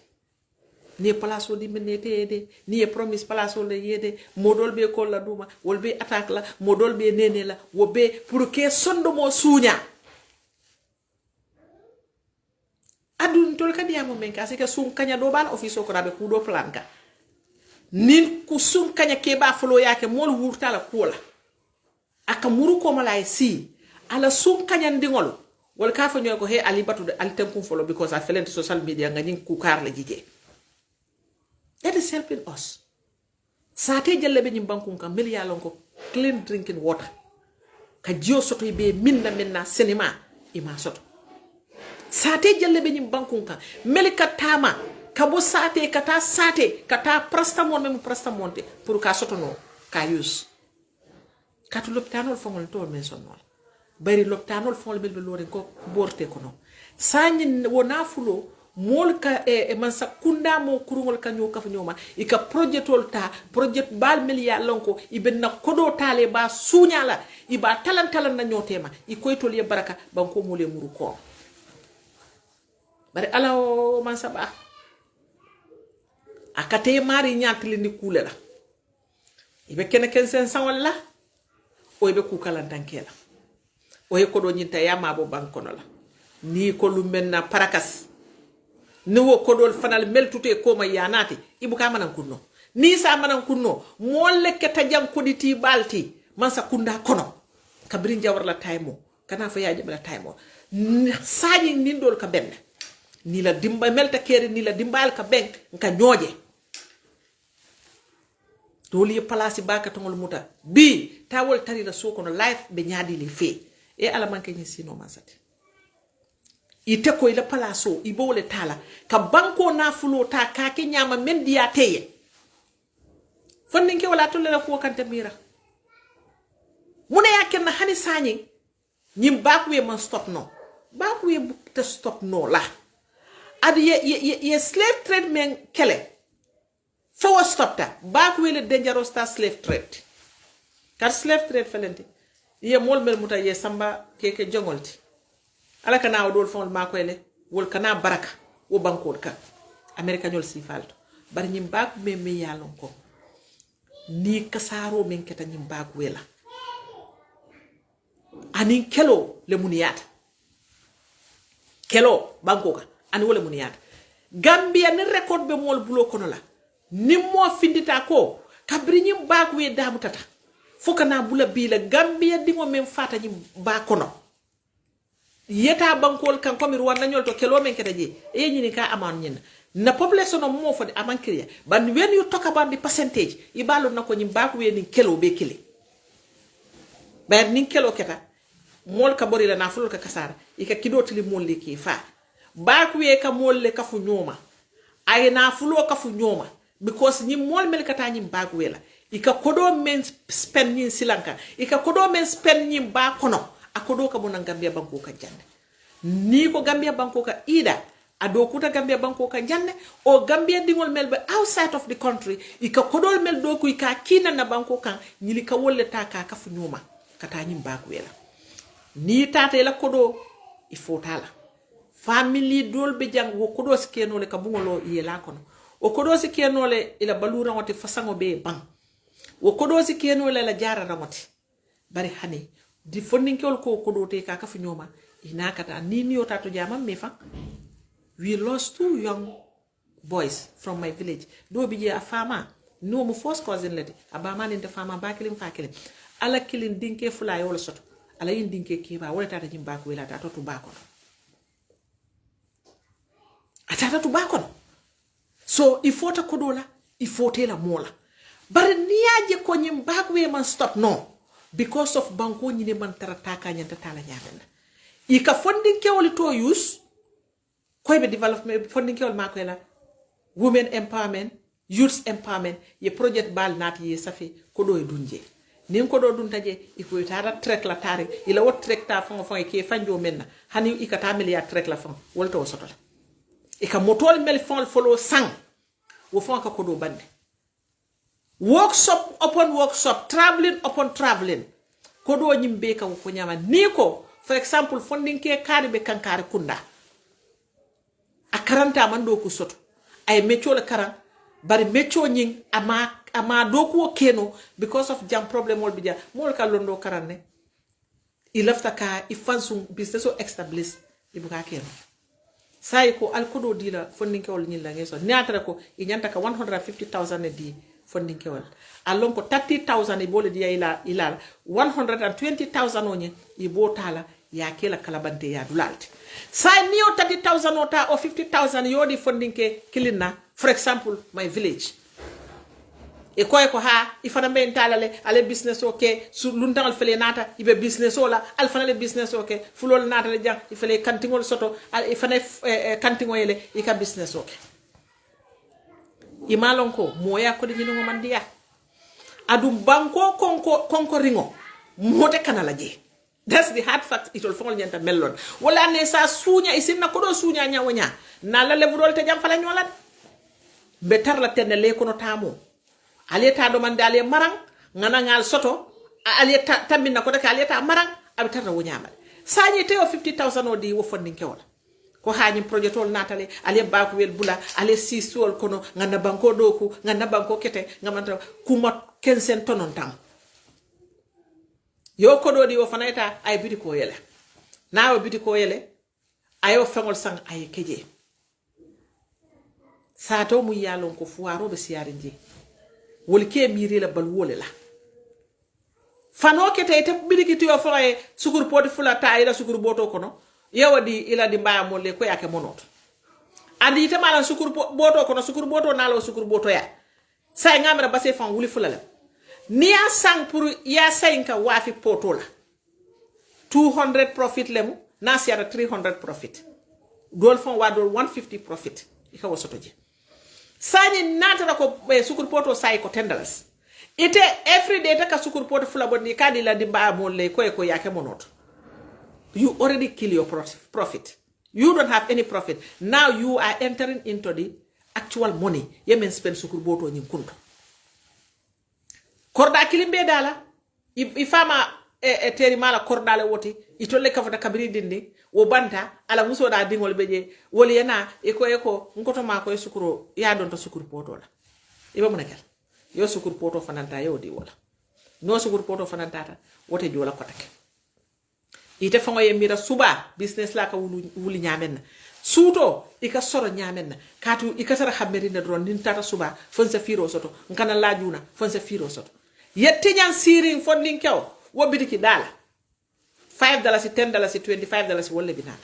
ni place di menete ni promise place le yede modol be ko la duma wol be attaque la modol be nene la wo be pour que sondo mo sunya adun tol ka diamo men ka se ke sun kanya do ban office ko rabe ku do plan ka nin ku sun kanya ke ba flo yake mol wurta la ko la aka muru ko mala si ala sun kanya ndingol wol ka fa ñoko he ali batu ali tempu follow because I fell into social media ngani ku kar la jije. That is helping us. Sate jelle be nyim bankun ka mel yalon ko clean drinking water. Ka jio soto be minna cinema ima soto. Sate jelle be nyim bankun ka mel ka tama ka bo sate kata prastamon mem prastamonte pour ka soto no ka use. Ka to l'hôpital fongol to men sonol. Bari l'hôpital fongol be lore ko borte ko no. Sanyi wona fulo mol ka man sakunda mo kurungol kanyo ka nyoma ika projectol ta project bal melia lonko ibenna kodo tale ba sunyala iba talan na nyotema ikoytol ye baraka banko mole muru ko bari ala o man saba akate mari nyatli ni kulela ibe kene ken sen wala o ibe ku kala dankela o ye kodo nyinta yama bo bankono la ni ko lumenna parakas ni wo kodol fanal meltute ko ma yanati ibuka manan kunno ni sa manan kunno mo lekkata jam koditi balti man sa kunda kono kabrin jawar la taymo kana fa yaaje bala taymo saji nindol ka benne ni la dimba melta kere ni la dimbal ka ben nka ñoje doli ye place baka tongol muta bi tawol tari la soko no life be nyaadi li fe e ala manke ni sino masati ite ko ila palaso ibole tala ka banko na fulo ta ka ke nyama mendiya teye fondin ke wala to la ko kanta mira mune yakenna hani sanyi nyim bakwe man stop no bakwe te stop no la ad ye slave trade men kele fo stop ta bakwe le dangerous ta slave trade car slave trade felenti ye mol mel muta ye samba keke jongolti ala kana o dol fon ma ko ele wol kana baraka wo bankol ka america ñol si falto bari ñim bak me yalon ko ni kasaro men keta ñim bak wela anin kelo le muniyata kelo banko ka ani wala muniyata gambia ni record be mol bulo kono la ni mo findita ko kabri ñim bak we damu tata foka na bula bi la gambia dingo men fata ñim ba kono yeta bankol kan komi ruwan nañol to kelo men keta je e ñini ka amon ñin na population no mo fodi aman kriya ban when you talk about the percentage ibalo nako ñim bak we ni kelo be kili ber nin kelo keta mol ka bori la na fulul ka kasara ika kidotili mol le ki fa bak we ka mol le ka fu ñoma ay na fulo ka fu ñoma because ñim mol mel kata ñim bak we la ika kodo men spend ñin silanka ika kodo men spend ñim ba kono akodo ka bonan gambia banko ka jande ni ko gambia banko ka ida ado kuta gambia banko ka jande o gambia dingol melbe outside of the country ika kodol mel do ko ika kina na banko kan nyili ka wolle ta ka fu nyuma kata nyim baku wela ni tata la kodo ifotala family dol be jang wo kodo skeno le ka bungolo yela kono o kodo skeno le ila balura wati fasango be bang wo kodo skeno le la jara ramati bari hani di fondinkol ko kodo te ka fu nyoma ina kata ni ni otato jama me fa we lost 2 young boys from my village do bi a farmer no mo first cousin lati abama ni de farmer ba kilim fa kilim ala kilin dinke fulay wala soto ala yin dinke kiba wala tata jim ba ko wala tata to ba ko atata to ba ko so il faut ta kodola il faut te la mola bar niaje ko nyim ba ko man stop no because of banko nyine man tarata ka nyanta tala nyaabena ika fondinke wala to use koy be development fondinke wala ma ko la women empowerment youth empowerment ye project bal nat ye safi ko do e dunje nin ko do dun taje iko tara trek la tare ila wot trek ta fon fon ke fanjo menna hani ikata milliard trek la fon wolto sotola ika motol mel fon follow sang wo fon ka ko do bande workshop upon workshop traveling upon traveling ko do nyimbe ka ko nyama ni ko for example fondinke kari be kankare kunda akaranta man do ko soto ay mecho la karan bari mecho nyin ama do ko keno because of jam problem wol bidia mol ka londo karanne il lafta ka ifansu business o establish ibuka keno sai ko alkodo dila fondinke wol nyin la ngeso niatra ko i nyanta ka 150,000 di fondinke wol alon ko 30,000 e bole dia ila 120,000 onye i botala ya kela kalabante ya dulalti sai niyo 30,000 ota o 50,000 yodi fondinke kilina for example my village e ko ha ifana be ntalale ale business okay su luntangal fele nata ibe business ola alfana le business okay fulol nata le jang ifele kantingol soto al ifana kantingo yele ika business okay imalon ko moya ko de nyino mandiya adum banko konko ringo mote kanala je. That's the hard fact. It will fall nyanta melon. Wala ne sa sunya isinna kodo sunya nyawanya. Na la levrol te jam fala nyolat. Betar la tenne le kono tamo. Ale ta do mande ale marang ngana ngal soto ale tambina ko daka ale ta marang abi tarra wonyama. Sañi te o 50,000 odi wo fondinke wala. Ko hañi projet ol natale ale baku wel bula ale sisol kono ngana banko doku ngana banko kete ngamanta kuma 15 tonon tam. Yo kodo di wo fanaita ay biti ko yele na wo biti ko yele ayo fengol sang ay keje sa to mu yalon ko fuaro be siare nji wol ke miri la bal wole la fano kete te bidiki to fo ay sukur poti fula ta ila sukur boto kono yewadi ila di mbaya mo le ko yake monoto andi ite mala sukur boto kono sukur boto nalo sukur boto ya sai ngamra basse fan wuli fulala ni a sang pour ya sayinka wafi poto la 200 profit lemu na siara 300 profit dol fon wa dol 150 profit ika wosoto je sani natara ko sukur poto sai ko $10 ite every day taka sukur poto fula bonni kadi la dimba molle ko yake monoto you already kill your profit. You don't have any profit. Now you are entering into the actual money. Yemen spend sukur boto nyim kunto. Korda kilimbe dala. Ifama teri mala korda le woti. Itole kafata kabiri dindi. Wobanta ala muso da dingol beje. Woli yana eko nkoto mako ye sukuro ya donto sukur boto la. Iba munakel. Yo sukur boto fananta yo di wala. No sukur boto fananta wote jola kotake. Ite fango ye mira suba business la ka wuli nyamen suto ika soro nyamen katu ika tara xamerina dron nin tata suba fonse firo soto nkana lajuna fonse firo soto yette nyan siring fondin kew wobidi ki dala $5 $10 $25 wolle binala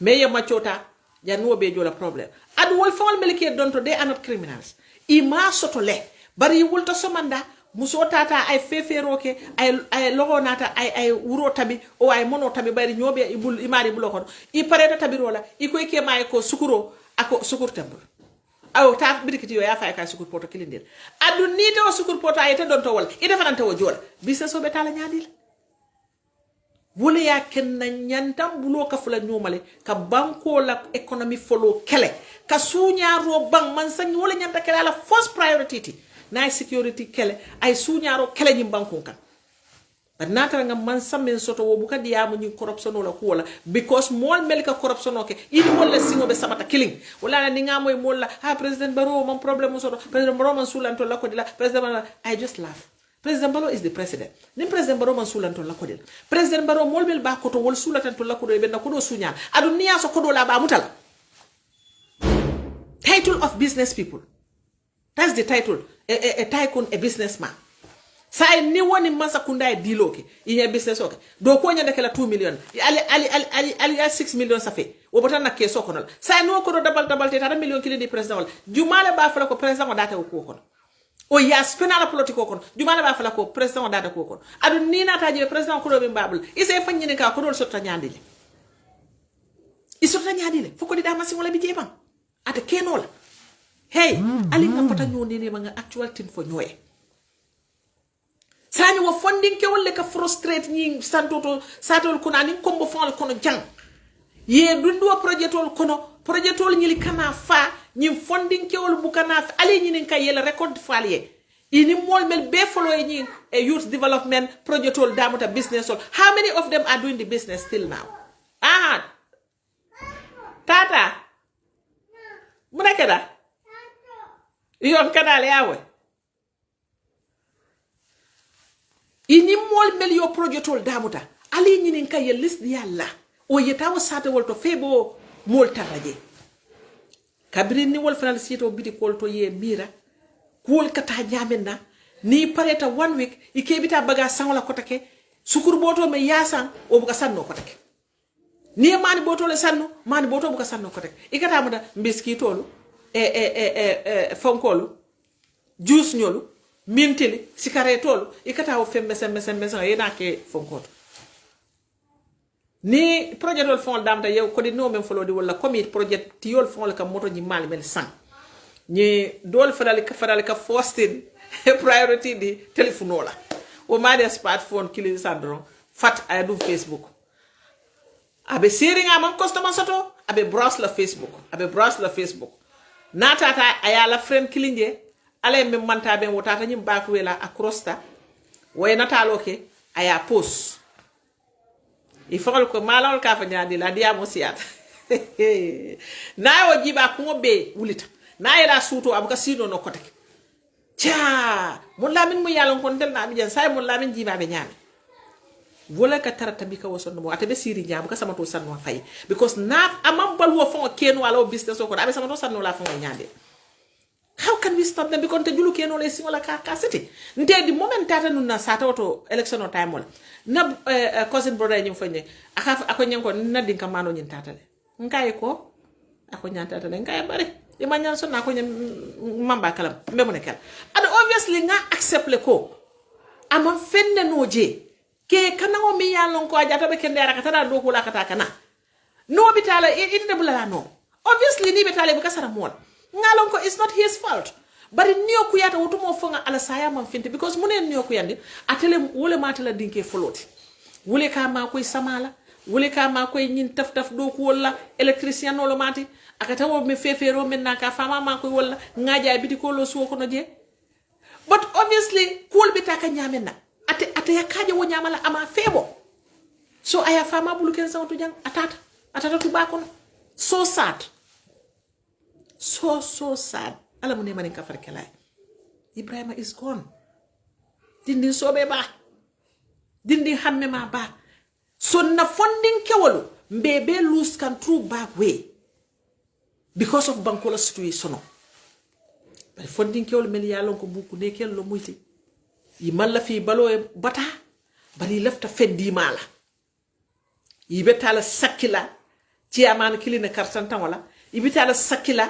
meye machota janwo be jola problem adu wol fawol melike donto they are not criminals ima soto le bari wulta somanda muso tata ay feferoke ay logo nata ay wuro tabi o ay mono tabi bari nyobe ibul imari buloko I pareta tabi rola iko ike may ko sukuro ako sukur tambul aw ta bidikiti yo ya fay ka sukur poto kilindir adu nite o sukur poto ay te don to wal ide fananta wo jola business o be tala nyaadil wole ya ken na nyantam bulo ka fula nyomale ka banko la economy follow kele ka sunya ro bang man san wole nyanta kala la first priority na security kele ay suñaro kele ñim bankon kan but natara ngam man samen soto wo buka diamu ñi corruption wala ko wala because mol melka corruption oke ini wala singo be sabata killing wala ni ngamoy molla ha president baro mon problème soto president baro man sulanto la ko dila president I just laugh president baro is the president ni president baro man sulanto la ko dila president baro mol bel ba ko to wol sulatan to la ko do be na ko do suñal adu niya so ko do la ba mutal title of business people. That's the title. A tycoon, a businessman. Say ni woni mansa kunda e diloke. Iye business okay. Do ko nyanda kala 2 million. Ali 6 million ça fait. O botan na keso kono. Say no ko do double te tata million kili di president wala. Jumala ba fala ko president o data ko kono. O ya spinala politiko kono. Jumala ba fala ko president o data ko kono. Adu ni nata je president ko do be babul. Ise fanyini ka ko do sotta nyandile. Isota nyandile. Foko di dama si wala bi jeba. Ata kenola. Hey, ali nga fata nyone ne nga actual tin fo nyoye. Sani wa funding ke wolle ka frustrate ñi santoto satol kuna ni kombo fon kono jang. Ye dundu projetol kono, projetol ñi kana fa, ñi funding ke wol bu kana fa ali ñi ka yela record faliye. Ini mol mel be follow ñi youth development projetol damuta business all. How many of them are doing the business still now? Ah. Tata. Munakeda. Yon kanale yawe. Ini mol mel yo projetol damuta. Ali ñinin kay list di yalla. O yetawo sate wolto febo mol taraje. Kabiri ni wol fanal sito biti kolto ye mira. Kol kata nyamenna ni pareta 1 week ikebita baga sangola kotake sukur boto me yasan o buka sanno kotake. Ni mani boto le sanno, mani boto buka sanno kotake. Ikata muda mbiski tolu fonkolu juice nyolu mintili sikaretolu ikata o fembe sembe yena ke fonkoto ni projet dol fon damta yew ko di no men folodi wala commit projet ti yol fon la ka moto ni mal mel sang ni dol fadal ka fostin priority di telephone la o ma de smartphone kili sandron fat ay du Facebook abe siringa man customer soto abe browse la Facebook natata ayala friend kilinje ale me manta ben wotata nyim bakwela acrosta way nataloke aya post il faut ko malawol ka fa nyaadi la diamo siat na o jiba ko be wulita na ila suto abuka sino no kotake cha mon lamin mu yalon kon del na mi jan say mon lamin jiba be nyaami wala ka tarata bi ka woson mo atabe siri nyaam ka sama to sanno fay because na amam bal wo fon ken wala business ko abe sama to sanno la fon nyaade. How can we stop them because te julu ken wala singola ka city nte di moment tata nun na sata auto election o time wala na cousin brother nyim fanye aka ako nyanko na din ka mano nyin tata le nkai ko ako nyanta tan ngay bare imanya so na ko nyam mamba kalam mbemu ne kala and obviously nga accept le ko ama fenne noje ke kana o mi yalon ko ajata be kende raka tara do ko la kata kana no bitala ite de bulala no obviously ni bitala be kasara mon ngalon ko it's not his fault bari niyo ku yata wutumo fonga ala saya man finte because munen niyo ku yande atele wole matala dinke foloti wole ka ma koy samala wole ka ma koy nyin taf do ko wala electricien no lo mati akata wo me fefero men naka fama ma koy wala ngaja biti ko lo suwo ko no je but obviously cool bitaka nyamena ate yakaje wo nyamala ama febo so aya fama bulu ken sa to jang atata tu bakono so sad so sad ala mune manin kafar kelay Ibrahima is gone dindi sobe ba dindi hamme ma ba so na funding kewolo mbebe lose can through back way because of bankola situation but funding kewolo mel yalon ko buku ne kel lo muyti yi malla fi balo e bata bari lefta feddi mala yi betala sakila ci amana kilina karsantan wala yi betala sakila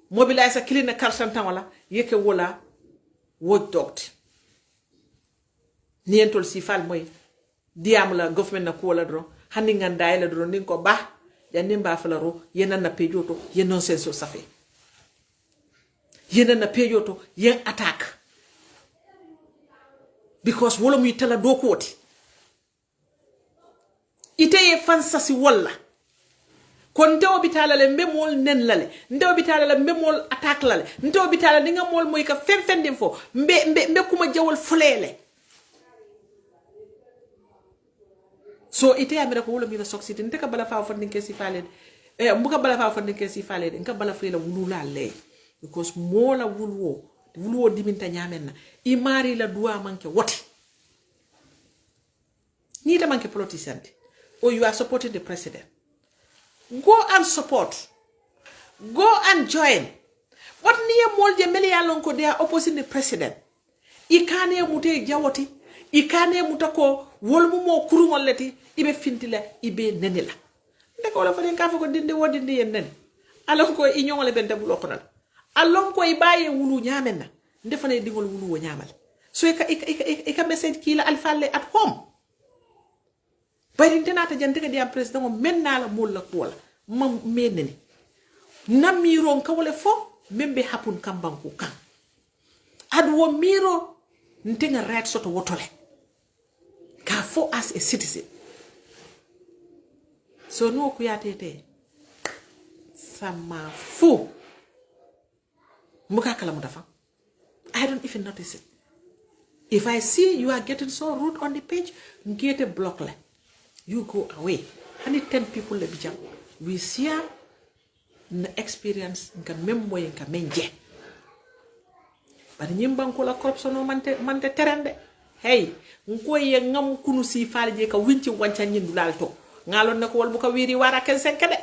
mobilize kilina karsantan wala yeke wola wojdogt nientol sifal moy diam la government na ko la dro handi nganda la dro nin ko ba yanni ba falaro yenan na pejoto yenon senso safe yenan na pejoto yen attack because wolo mi tala do ko woti ite ye fansasi walla kon ndew bitala le mbemol nen lale ndew bitala le mbemol attack lale ndew bitala ni nga mol moy ka fendim fo mbe kuma jawol fulele so ite amira ko wolo mi na soxity ndeka bala fa fondin ke si falede mbuka bala fa fondin ke si falede nka bala fela wulula le because mola wulwo diminta nyamenna imari la duwa manke woti ni da manke politician or you are supporting the president. Go and support. Go and join. What niye molje meli yalonko they are opposing the president. Ikane mute jawoti. Ikane mutako wolmu mo kurumol leti ibe fintila ibe nenela. Ndeko la fane kafa ko dinde wodinde yen nen. Alon ko inyongole bente bulo konal. Alon ko ibaye wulu nyamenna. Ndefane dingol wulu wo nyamal. So ika message kila alfalle at home. Bari tenata janteke dia president mo menna la molla kola mam menene namiro kawle fo membe hapun kambanku kan adwo miro ntenga right soto wotole ka fo as a citizen so no ku yatete sama fu muka kala mudafa I don't even notice it. If I see you are getting so rude on the page get a block le you go away. 10 people le bijam. We see na experience nka memmo nka menje. Bari nyimban ko la corruption no mante terende. Hey, nko ye ngam kunu si falje ka winci wanca nyindu lalto. Ngalon nako wol bu ka wiri wara ken senke de.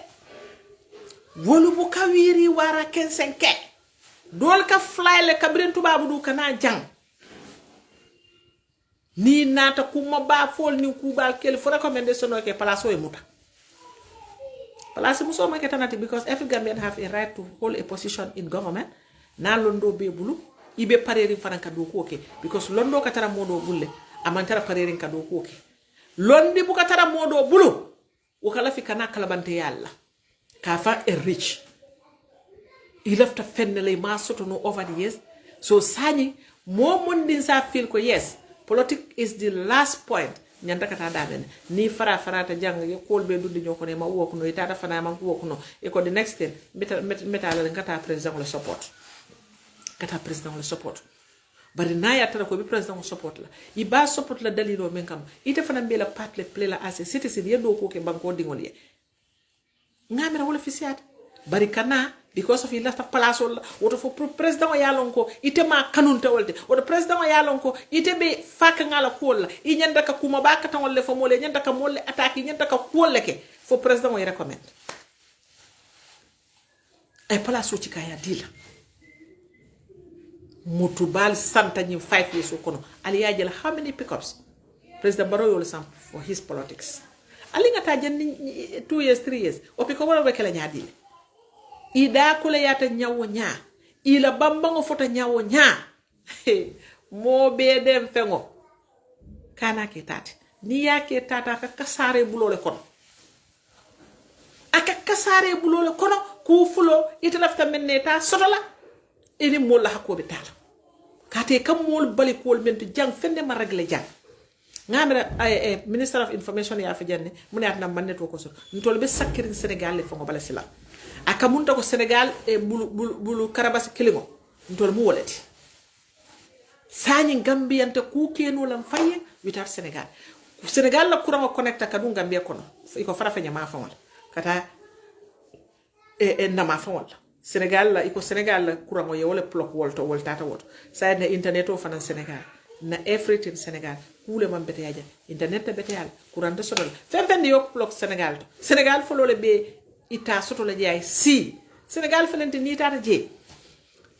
Wolu bu ka wiri wara ken senke. Dol ka fly le kabren tubabu du kana jang. Ni nata kuma ba fol ni kubal kel for recommendation ke palaso e muta palaso muso ma ke tanati because every Gambian have a right to hold a position in government na londo be bulu ibe pareri faranka do ko ke because londo ka tara modo bulle amantara pareri ka do ko ke londi bu ka tara modo bulu o kala fi kana kalabante yalla ka fa a rich he left a fennele ma soto no over the years so sani mo mon din sa feel ko yes politics is the last point nyanda kata damen ni fara ta jang ye kolbe dundi nyoko ne ma woku no itata fana man ko woku no e ko the next thing meta la ngata president le support kata president le support bari na ya tara ko bi president support la i ba support la dalilo men kam ite fana mbela part le play la as a citizen ye do ko ke banko dingol ye ngamira wala fisiat bari kana because of he left a palace or for president o yalonko ite ma kanunta wolde o president o yalonko ite be faka ngala kolla i nyanda ka kuma baka tan wolle fo mole nyanda ka mole attaque nyanda ka kolle ke for president o recommend ay palace o cikaya dila mutubal santa nyi 5 years kono ali yajel how many pickups president Barrow yol sam for his politics ali ngata jen 2 years 3 years o piko wala bekela nyaadile ida kula yata nyawo nya ila bambango fota nyawo nya mo be dem fengo kana ke tati ni yake tata ka kasare bulole kono aka kasare bulole kono ku fulo ita lafta menneta sotola eni molla hakobe tala kate kam mol bali kol menti jang fende ma regle jang ngamira minister of information ya fa janne mune atna manne to ko so ntol be sakkirin senegal le fongo bala sila aka munta ko senegal e bulu karabas kilingo ntol mu wolati sani gambiyante ku kenu lam fayen witar senegal la kurang connecta kadu gambia kono iko fara fanya ma fawol kata ndama fawol senegal la iko senegal la kurang yo wala plok wolto woltata woto sa na internet o fanan senegal na everything senegal kule man bete yaja internet bete yal kurang de sodol fen yo plok senegal folo le be ita soto le jay si senegal felente ni tata je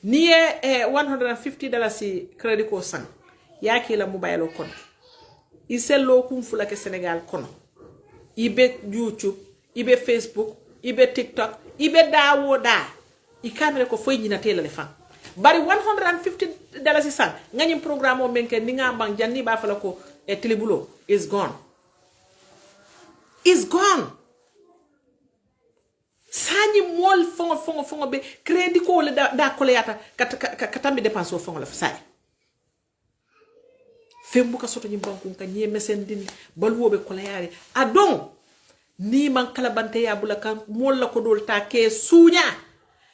ni $150 si credit ko sang yaki la mobile o kono isello kum fulake senegal kono ibe youtube ibe facebook ibe tiktok ibe dawo da I camera ko foy nyina tele le fan bari $150 sang ngani programme o menke ni nga bang janni ba fala ko e tilibulo is gone sani mol fongo be credit ko le da koleyata katambe dépense o fongo la fa say fembu ka soto nyimbanku ka nyeme sendin balwobe koleyare adon ni man kala bante ya bula kan mol la ko dol ta ke sunya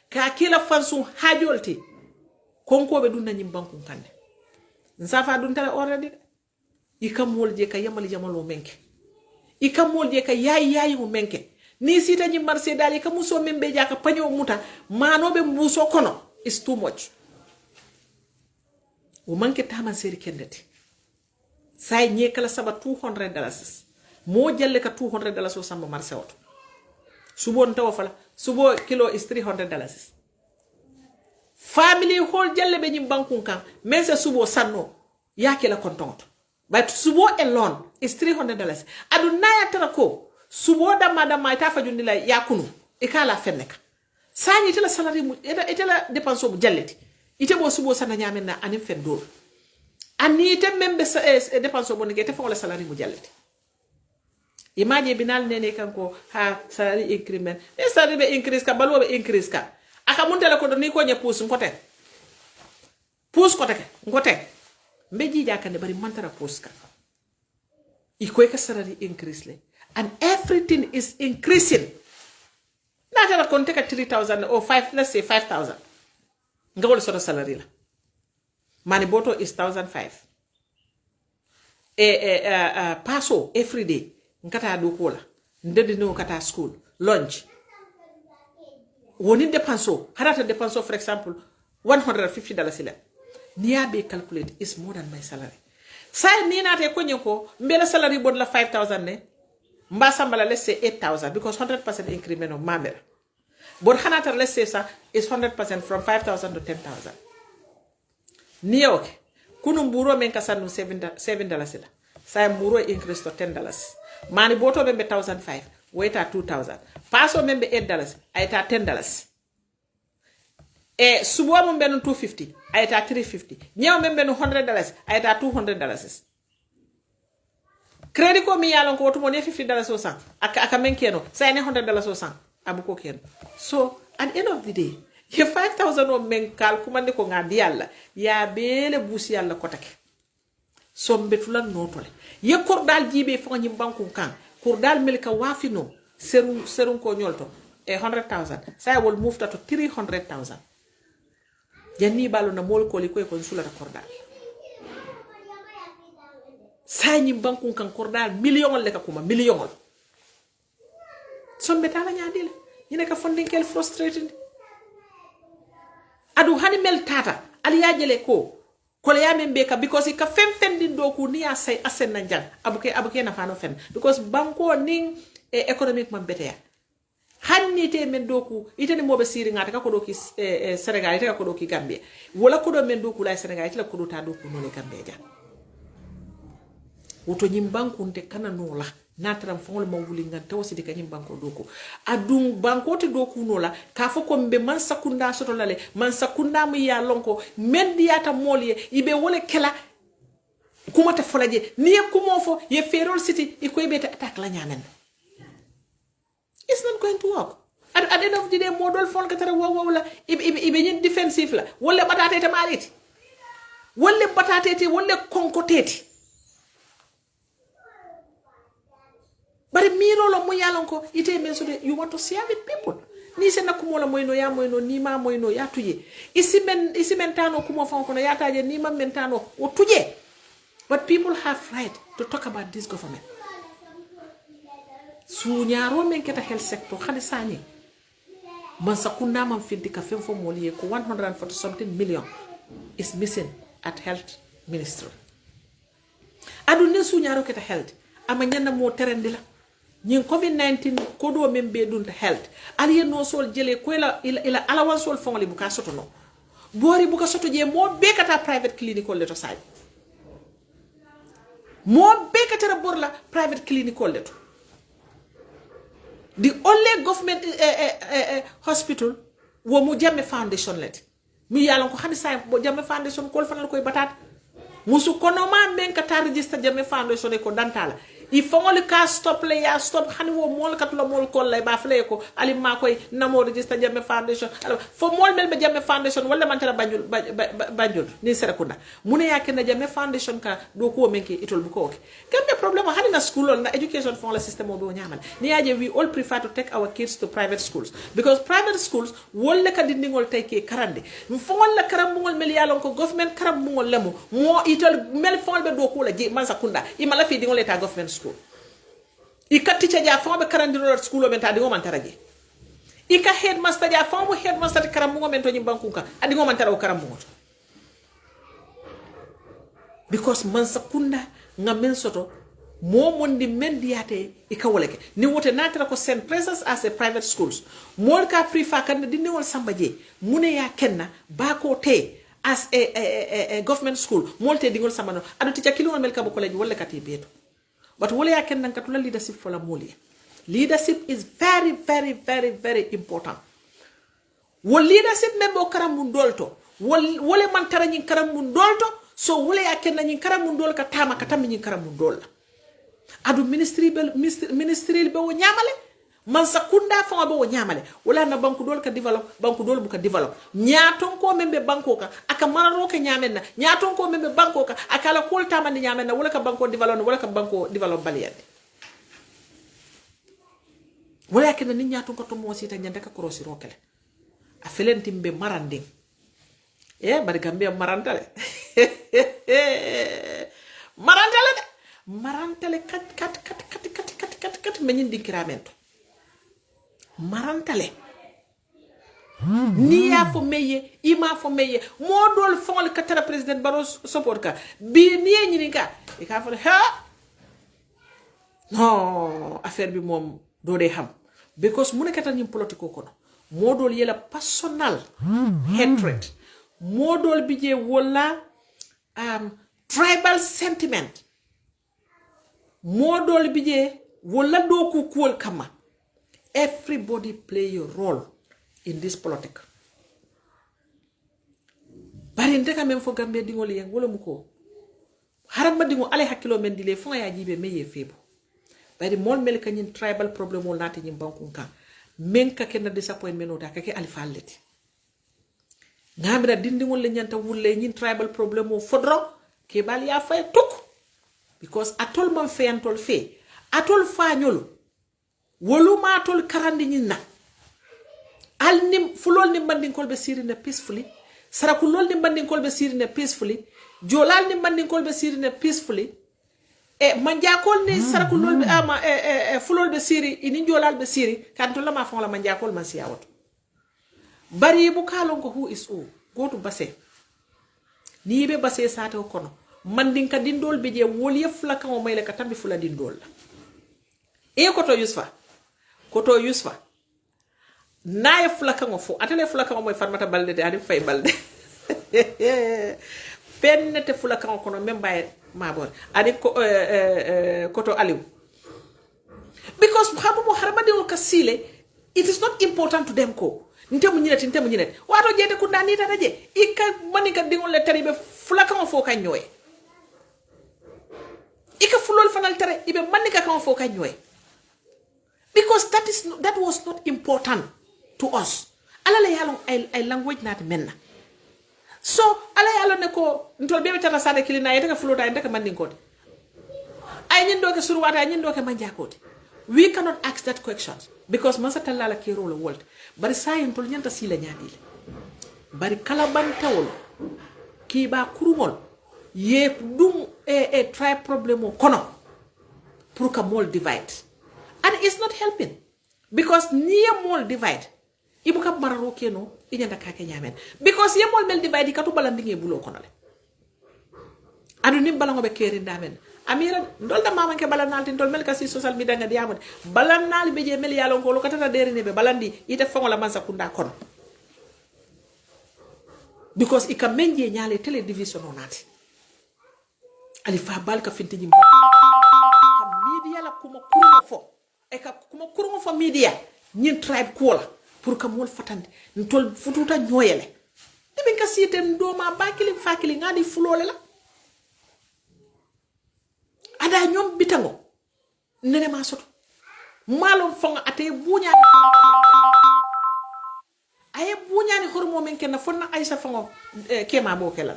ka kila fansu hajolti konko be dunna nyimbanku kande nsafa dun tala already ikamol je ka yamalo menke ikamol je ka yayi mo menke ni sita nyi marse dali ka muso membe jaka panyo muta manobe mbuso kono is too much o manke taman seri kendati say nyekala saba $200 mo jalle ka $200 o samba marse auto subo ntaw fala subo kilo is $300 family hol jalle be nyim bankun kan men se subo sanno yake la kontonto but subo alone is $300 adu naya tara ko subo da madama ita fajundi la yakunu ikala fenneka sani tela salary mu itela dépense bu jalleti ite bo subo sana nyamen na anim fen do ani ite membe dépense bo ngete fa wala salary mu jalleti imaje binal nene kanko ha salary increment salary be increase ka balwo be increase ka aka muntele ko do ni ko nya pousse ngote mbeji jakande bari mantara pousse ka iko ka salary increase le and everything is increasing. Not a contact at 3,000 or 5, let's say 5,000. Ngawol sort of salary la. Maniboto is 1,500. Paso every day. Nkata do kola. Ndedi no kata school. Lunch. Woni depenso. Harata depenso for example $150 ila. Niabe calculate is more than my salary. Say ni na te konyo ko mbela salary bod la 5,000 ne. Mbasambala let's say 8,000 because 100% increment of mamera. But Hanata let's say is 100% from 5,000 to 10,000. Niyoke. Kunumburo menkasanu $7 ila. Say mburo increase to $10. Mani boto membe 1,500. Wait at 2,000. Paso membe $8. Aita $10. Subo membe no $250. Aita $350. Nyaw membe no $100. Aita $200. Credit ko mi yalon ko wotu mo ne $50 o sang aka men keno say ne $100 o sang abuko keno. So at the end of the day ye 5,000 o men kal kumande ko ngadi yalla ya bele busi yalla kotake so betulan notole ye kordal jibe fo nyi banku kan kordal melka wafino serun ko nyolto 100,000 say will move to 300,000 janni balu na mol ko li ko sula kordal Sanyi bankun kan kordal million le ka kuma million sombe tala nyaadile yine ka funding kel frustrated adu hani mel tata ali yajele ko le yamembe ka because ka fem din do ku ni asay asen na jang abuke na fano fen because banko ning economic man beteya hanni te men do ku itani mobe siri ngata ka ko do ki Senegal ite ka ko do ki Gambia wala ko do men do ku la Senegal ite la ko do ta do ku no le Gambia ja woto nyimbanku nte kana nola natram fongol ma wuli ngan taw sidi kanyim banko doko adum banko te doku no la ka fo ko mbe man sakunda soto lale man sakunda mu ya lonko mendiyata molye ibe wole kela kuma te folaje ni kumo fo ye ferol city e ko beta attack la nyamen. It's not going to work. At the end of the day model fon ka tara waw la ibe nyin defensive la wala batate te maliti wala batate te wala konkoteti. But miro lo mo yalon ko ite men so you want to share with people. Ni se na kumola moyno ya moyno ni ma moyno ya tuje. Isi mentano kumo fon ko ya taje ni ma mentano o tuje. But people have right to talk about this government. Su nyaro men keta health sector khali sani. Man sakunda man finti ka fem fo moliye ko 140 something million is missing at health ministry. Adu ne su nyaro keta health ama nyanda mo terendila. Nyin COVID-19 kodo membe dunta health aliye no sol jele ko ila alawan sol fongli buka soto no bori buka soto je mo be kata private clinic ko leto saj mo be kata borla private clinic ko leto the only government hospital wo mu Jammeh Foundation let mi yalon ko xani say bo Jammeh Foundation ko fanal koy batat musu kono ma men kata register Jammeh Foundation ko dantala il faut le cas stop le ya stop xani wo mol kat lo mol ko lay ba fle ko ali ma koy namo register Jammeh Foundation alors fo mol mel be Jammeh Foundation wala man tara banjul ni serakunda mune yakena Jammeh Foundation ka do ko menki itol bu ko ok kambe problem xani na school na education fond la system do nyamal ni yaje we all prefer to take our kids to private schools because private schools wala ka dindingol tay ke karande fo wala karam ngol mel yalon ko government karam ngol lemu mo itol mel fond be do ko la je man sakunda imala fi dingol eta government school ika teacher ja fon be karandiro school o men ta di ngom antaraje ika headmaster ja fon mo headmaster karam ngom men to nyim bankunka adi ngom antara o karam ngom because man sakunda ngamen soto mo mondi mendiate ika woleke ni wote natara ko send presence as a private schools mol ka prefer kan di niwol sambaje mune ya kenna ba ko te as a government school molte dingol sambano adu teacher kilo mel ka bo college wala kati beto. But wole ya ken nankatula leadership for la moli. Leadership is very, very, very, very important. Wol leadership membo karamundolto. Wole man tara nyin karamundolto. So wole ya ken na nyin karamundol ka tama katami nyin karamundol. Adu ministry be wo nyamale. Man sakunda fa be wo nyamale. Wala na banku dol ka develop, banku dol bu ka develop. Nyaton ko membe banko ka aka mararo ka nyamenna. Nyaton ko membe banko ka aka la kol tamandi nyamenna wala ka banko develop wala ka banko develop baliyade. Wala ka ni nyaton ko to mo sita nyanda ka krosi rokele. A felentimbe maranding. Bari Gambia marantale. Marantale de. Marantale kat menyin dikiramento. Marantale ni ya fo meye ima fo meye modol fon le katara president Barrow support ka bi ni nyini ka e ka fo ha no affaire bi mom do de xam because mu ne katal ñim politiko ko no modol yela personal hatred modol bi je wala tribal sentiment modol bi je wala do ku kuol kama. Everybody play a role in this politics. Bari ndeka men fo Gambia dingol yen wala muko haramba dingo ale hakilo men dile fo ya jibe meye febo bari mol mel kanyin tribal problem wol nati nyim bankun kan men ka ken disappointment oda ka ke alfa leti ngamira dindingol le nyanta wulle nyin tribal problem o fodro ke bal ya fay tuk because atol man fe antol fe atol fa nyolo woluma tol karandi nyina alnim fulol ni bandin kolbe sirine peacefully sarakulol ni bandin kolbe sirine peacefully jolal ni bandin kolbe sirine peacefully e manjakol ni sarakulol be ama fulol be siri ini jolal be siri kanto lama fon la manjakol man siyawot bari bu kalon ko who is who go to basse ni be basse sato kono mandin ka dindol be je wol yef la kan o mayle ka tambi fula dindol e koto Yusfa naye fulaka ngofo atale fulaka ngoy Farmata Balde de ani fay balde fennete fulaka ngono membaye mabor ani ko koto Aliou because habumo harmadi o kasile it is not important to them ko ntemu nyineti wato jede ku dani tata je ika manika dingol le tari be fulaka mo fo ka nyoy ika fulol fanal tare ibe manika ka mo fo ka nyoy because that was not important to us ala la yalo ay language not menna so ala yalo ne ko ntol bebe tata sade kilina yeta ka fulota yeta ka mandin ko ay nyindo ke surwata ay nyindo ke manjakoti we cannot ask that questions because masata la kero le world bari sayin tol nyanta sila nyaadile bari kala bantawol ki ba kurumol ye dum try problem kono pour ka mol divide and it's not helping because niye mol divide ibuka mararo keno inyanda kake nyamen because ye mol mel divide katu balandinge bulo kono le adu nim balango be keri ndamen amira ndol da mama ke balanalti ndol mel kasi social media ngadi amade balanal be je mel yalo ko lo katata derine be balandi ite fongola mansa kunda kono because ika menje nyale television onati ali fa balka finti jim ka media la kuma kurmo fo e ka kuma kurmo fo media nyin tribe kola pour ka mol fatande ntol fututa nyoyele e ben kasi tem do ma bakili fakili ngadi fulole la ada ñom bitango nene ma soto malom fonga ate buñani ay buñani hormo men ken fonna aisha fongo kema bo kelal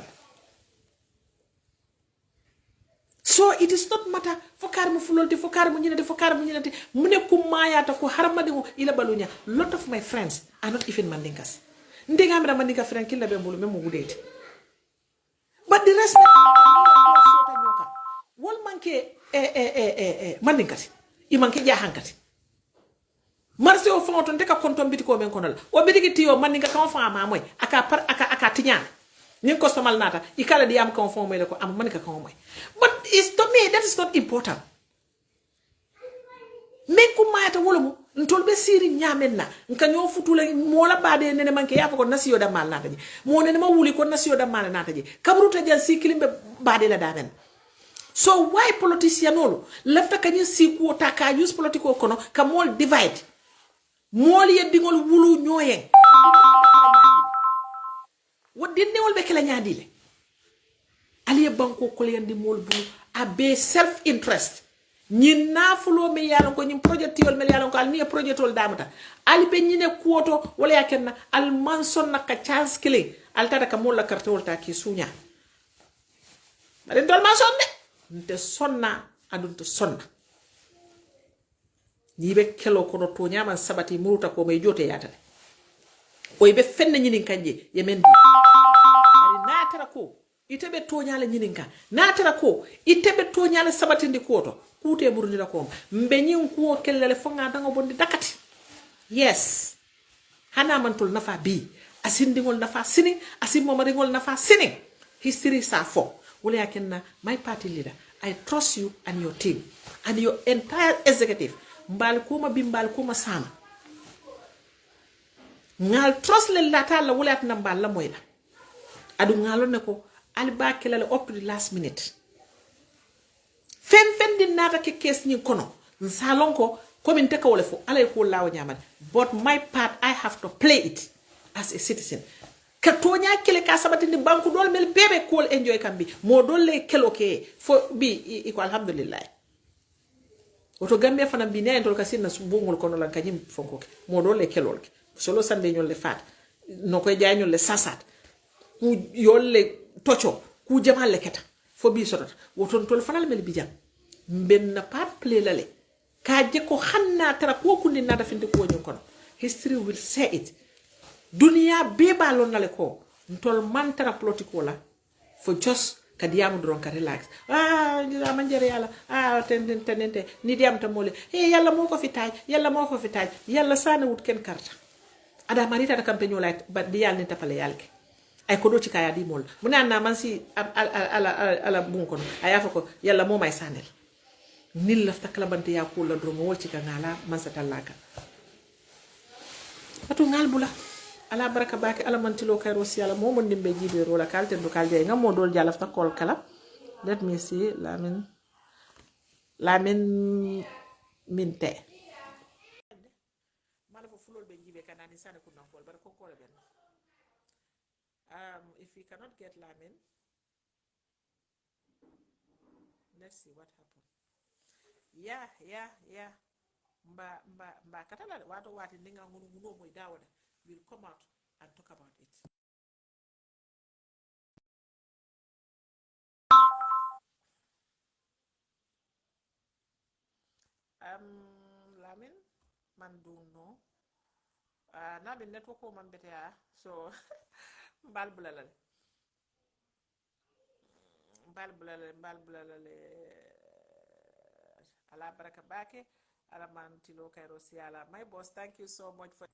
so it is not matter fokar mu fulolti fokar mu ñinati mu ne ku mayata ko harmadi mo ila balunya lot of my friends are not even mandinkas ndega mi mandinka friend killa be mbulu memo wudete but the rest wol manke mandinkati i manke jahankati marse o fonto ndeka konton biti ko men konal o biti tiyo mandinka kan fa ma moy aka tinya nin ko somal nata i kala di am kan fo moy ko am manika kan moy but is to me that is not important men ko mayata wolomo ntolbe siri nyamenna nka nyo futula mola bade nene manke yafa ko nasiyo da mal nata ji mo nene ma wuli ko nasiyo da mal nata ji kabruta jal sikilimbe bade la damen. So why politician olo lefta kanyi siku taka use political kono ka mol divide mol ye dingol wulu nyoyen wodinde wol be kala nyaadile ali banko ko lendi mol bu abe self interest nyin nafulo me yalon ko nyim project yol me yalon ko al ni project tol damata ali be nyine kuoto wala yakenna al manson naka chance kile al tada ka mol la carte wol ta ki sunya bare dol manson de nte sonna adunte sonna yibe kelo ko do to nyama sabati muruta ko may jote yatale o yibe fenne nyinin kanje yemen ari natara ko itebe to nyala nyinin ka natara ko itebe to nyala sabati ndi ko to kute burundira ko mbe nyin ko kellele fonga dango bondi dakati yes hana mantul nafa bi asindingol nafa sini asimmo maringol nafa sini history sa fo wala yakenna my party leader I trust you and your team and your entire executive mbal kuma sama ngal trust le lata la wala atna mbal la moyla adu ngalo ne ko alba kelale up to the last minute fen din nata ke kes ni kono salon ko komin te ko wala fo alay ko lawo nyamal but my part I have to play it as a citizen ka tonya kele ka sabati ni banku dol mel bebe kol enjoy kambi mo dolle kelo ke fo bi iko alhamdulillah oto gambe fana bi ne tol ka sinna subungol kono lan kanyim fonko ke mo dolle kelol ke solo sande nyol le fat no koy jaay nyol le sasat ku yolle tocho ku jamal le keta fo bi sotot woton tol fanal mel bi jam ben na pat play lale ka je ko xanna tara ko kundi na da findi ko nyon kono history will say it dunia beba lon nale ko ntol mantara politiko la for just kadiamu dron ka relax la manjere yalla tenente ni diam ta mole yalla moko fi taaj yalla sana wut ken karta ada marita da campagne la ba di yalla ni tapale yalke ay ko do ci kaya di mol mu nan na man si ala bun ko ay afa ko yalla mo may sanel nil lafta kala bante ya ko la dron wol ci ka ngala man sa talaka atu ngal bula ala baraka baki ala mantilo kayro si ala mo mon dimbe jibe rola kalte do kalje ngam mo dol jala fa kol kala let me see lamin minte sani kunna call but ko call ben if we cannot get Lamin, let's see what happened. Yeah mba katala wato wati ninga ngunu moy dawada will come out and talk about it. Lamin man don't know na be network ko man betea so mbal bulalale ala baraka bake ala man tilo kairo siala. My boss, thank you so much for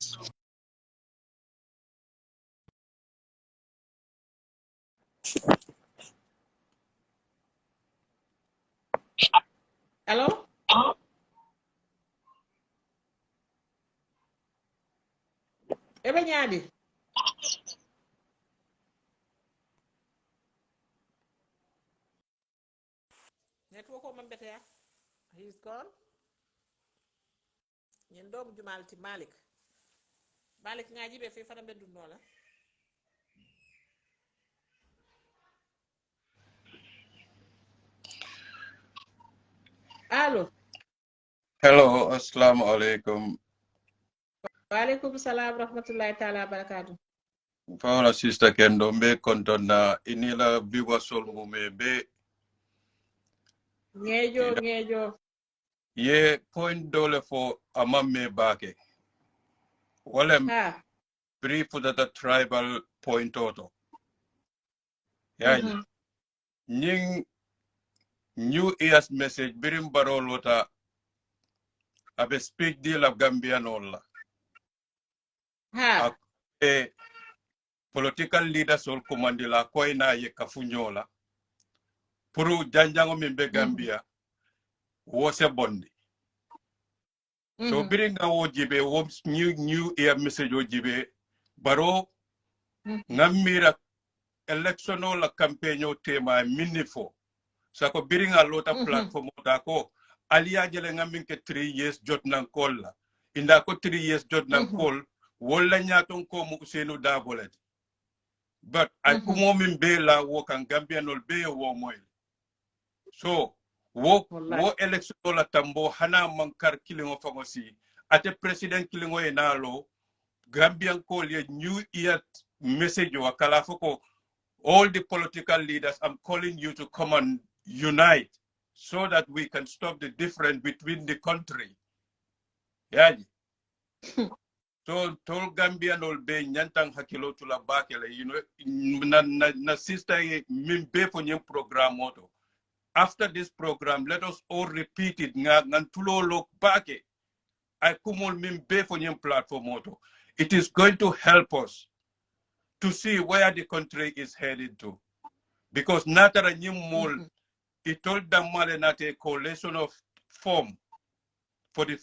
hello ebe nyadi network ko man betea he's gone ñen doomu jumalti Malik ngaji be fi fana beddu nola allo Hello, assalamu alaikum. Walaikum salam rahmatullahi ta'ala barakatuh. Paula sister Kendo mbe kontona inila biwa solmu be Ngejo. Ye point dole for amamme bake. Walem Ha. brief the tribal point auto. Yani. Nying new year's message birim barolota abe speak deal of Gambian olla. Ha. A political leaders ol commandila koina ye kafunyola. Puru janjango mimbe Gambia wose bondi. So biringa wo jibe wo new year message wo jibe baro ngamira electional la campaign o tema minifo sako biringa lota platform da ko aliya jele ngamin ke 3 years jot nan kolla inda ko 3 years jot nan kol wala nyaton ko mu Usenu Dabolet but ay kumo min be la wo kan Gambianol be wo moy so wo election la tambo hana mankar kilingo fagosi ate president kilingo enalo Gambian call ye new year message wa kala foko all the political leaders I'm calling you to come and unite so that we can stop the difference between the country yaji so tol Gambian ol be nyantang hakilo tula bakele you know na sister min be for nyem program moto. After this program, let us all repeat it. Platform. It is going to help us to see where the country is headed to. Because Natara Nyumol, it told them not a coalition of form for the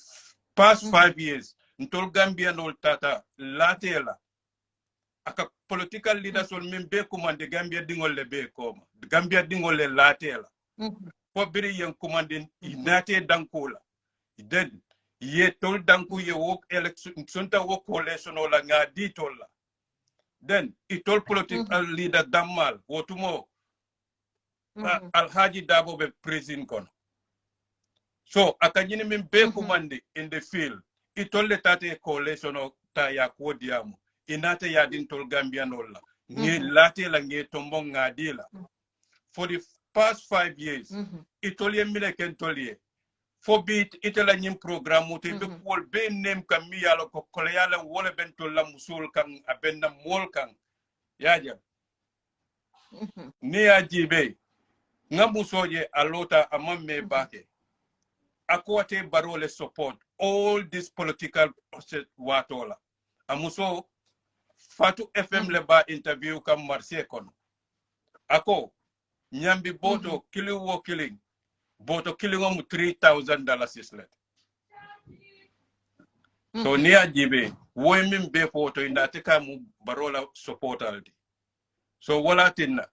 past 5 years. Ntol Gambia no tata latela. Aka political leaders will mean be command the Gambia dingole be koma. The Gambia dingole latela. For biri yang commanding inate dankola then ye tol danku ye work election sunta work coalition ola ngadi tola then it all political leader damal wotumo alhaji Dabo be prison kon so akanyini min be commandi in the field it all tate coalition o ta ya kodiamu inate ya din tol Gambian ola ngi late la ngi tombo ngadi la for the past 5 years, Italy American Tolie. For bit Italian program, would be called be name can me yalo koleala wole bentola musul kang abenda mol kang yaja. Nia jibe ngamusoje alota amamme bake. Akwate barole support all this political process watola. Amuso Fatu FM leba interview kam Marseille kono. Ako Nyambi boto killing wo killing. Boto killing om $3,000 is let. So near jibe, women be photo in that mu barola support aldi. So wala tinna.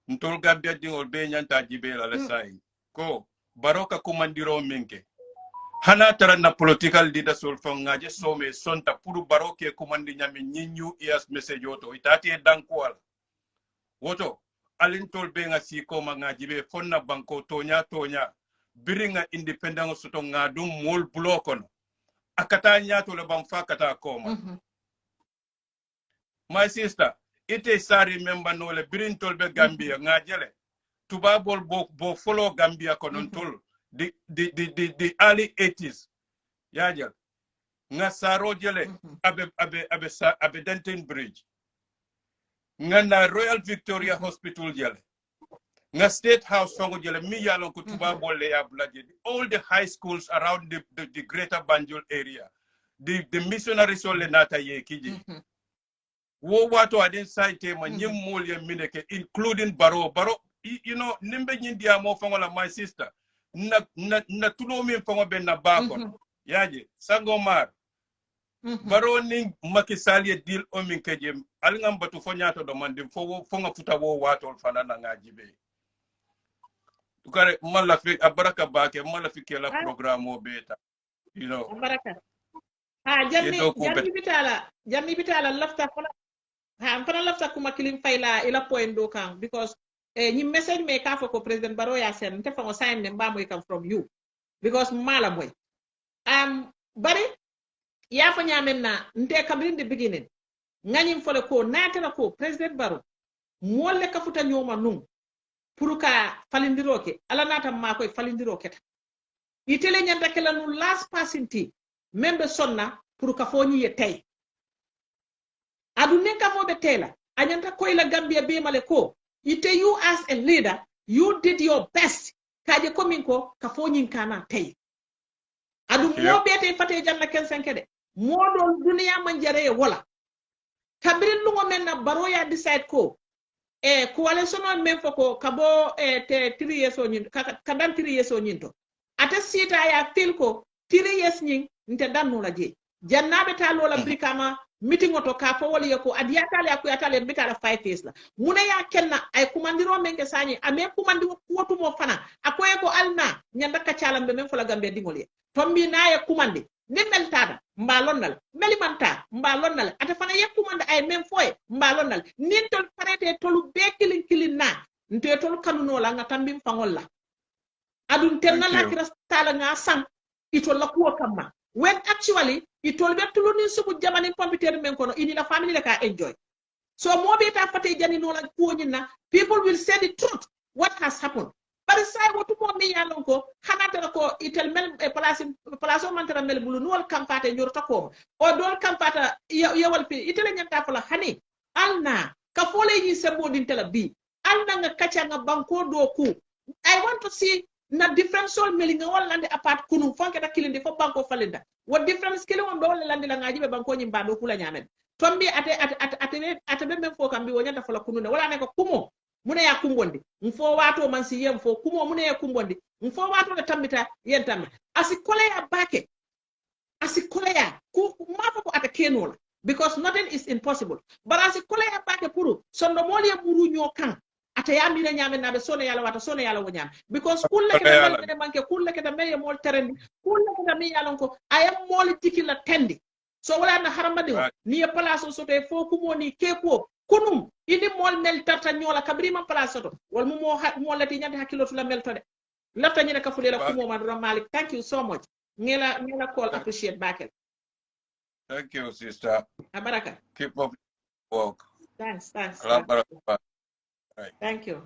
Ntol Gambia dingol be nyanta jibe la lesai. Ko baroka kumandiro minke. hana tara na political leader sol fongaje some sonta puru baroke kumandi nyami nyinyu ias message oto itati dankwal woto alintol be nga si ko ngaji be fonna banko tonya biringa independent soto ngadum mol blokon akata nyato le bam fakata koma my sister ite sari member no le birintol be Gambia ngajele tubabol bo follow Gambia konontol the early 80s yajal nga saro jele abe Denton Bridge nga na Royal Victoria Hospital jele nga State House fango jele mi yalon ko tubabol le ablaje all the high schools around the greater Banjul area the missionary sole nata ye kiji wo wato adin site ma nyim molye mineke including baro you know nimbe nyindia mo fango la my sister na tulo min fango ben na bakon yaje sangomar baro ni makisali deal o min kejem alngam batu fo nyato do mandi fo nga futa wo wato fana na ngajibe tukare mala fi abaraka bake mala fi kela programme o beta you know abaraka jammi bitala lafta fala fana lafta kuma kilim fayla ila point do kan because ni message me ka ko president baro ya sen te fa sign ne mbamo come from you because mala moy bari ya fa nyamen na nte kabrin de beginning nganyim fole ko natana ko president baro molle ka futa nyoma num pour ka falindiroke ala nata ma koy falindiroke ta itele nyanda kala nu last passinti membe sonna pour ka foni ye tay adu nenka fo be tela anyanta koy la Gambia be male ko ite you as a leader you did your best kaje komin ko ka foni kana tay adu mo be tay fate janna ken sankede modol duniya man jare wala kabirin lungo men na baro ya decide ko coalition on men foko kabo te 3 years o nyin kadan 3 years o nyin to ata sita ya fil ko 3 years nyin nte danno la je jannabe ta lola brikama meeting oto ka fo wali ko adiyatale akuyatale bitala 5 years la muna ya kenna ay kumandiro men ke sani ame kumandi wotu mo fana akoye ko alna nyanda ka chalambe men fola Gambia dingol tombi naye kumandi ni meltada mbalonnal melimanta mbalonnal ata fana yakkumande ay même foye mbalonnal nin tol parete tolu be kilin na nte tol kanuno la nga tambim fangol la adun tenna la kirastala nga sang itol la kuwa kamma when actually itol be tulu nin subu jamani pompitere men kono ini la family le ka enjoy so mo be ta fate jani no la kuwa nyina people will say the truth what has happened bari say wotu mo mi yalon ko hanata ko itel mel place o mantara mel bulu no kampata njorta ko o dol kampata yewal fi itel nyanta fala hani alna ka fole yi sembo din tela bi alna nga kacha nga banko do ku I want to see na different soul meli nga wala lande apart kunu fonke da kilindi fo banko falinda what difference kile won be wala lande la ngaji be banko nyimba do kula nyamen tombi ate be men fo kambi wonyanta fala kunu ne wala ne ko kumo mune ya kumbondi mfo wato man si yem fo kumo mune ya kumbondi mfo wato le tambita yen tammi asikole ya bake asikole ya ku mafo ko ata kenola because nothing is impossible but asikole ya bake puru sondo moli ya muru nyokan ata ya mira nyame na be sone yala wata sone yala wonyam because kulle ke mel manke kulle ke mel mol terendi kulle ke mi yalon ko ayam mol tikila tendi so wala na haramadi ni ya place so te fo kumo ni keko kunum ini mol mel tata nyola kabrima place to wal mo lati nyande hakilo to la mel to de lafta nyina ka fulela kumo madro malik thank you so much ngela call appreciate bakel thank you sister abaraka keep up work thanks right. thank you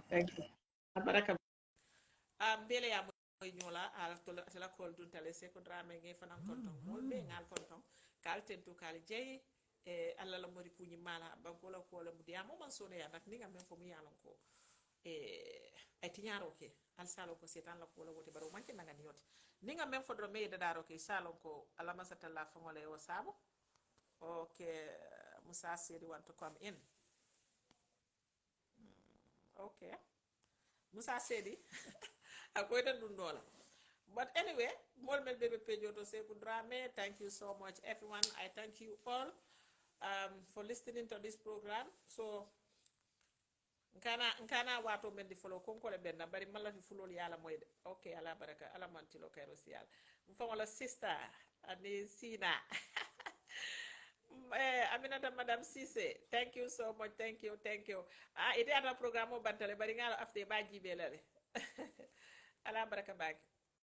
abaraka bele ya moy nyola ala to la call dun tale se ko drame nge fanan konton mol be ngal konton kal tentu kal jeyi alla la mori kuñi mala banko la ko la mu diamo man sone ya nak ninga men fo mu yalon ko ay tiñaro ke al salo ko setan la ko la wote baro manke nanga ni yote ninga men fo do me dadaro ke salon ko ala masata la fa ngole o sabo okay musa sedi want to come in okay musa sedi akoy tan dun dola but anyway mol mel bebe pejo to Seku Drame thank you so much everyone I thank you all for listening to this program. So nkana wato men di folo konkole benna bari malla fi fulol yala moyde ok ala baraka ala mantilo kayro si yala mfangola sister ani sina Aminata Madam Cissé thank you so much thank you ite ata programme o bantale bari ngalo afte ba jibelale ala baraka baki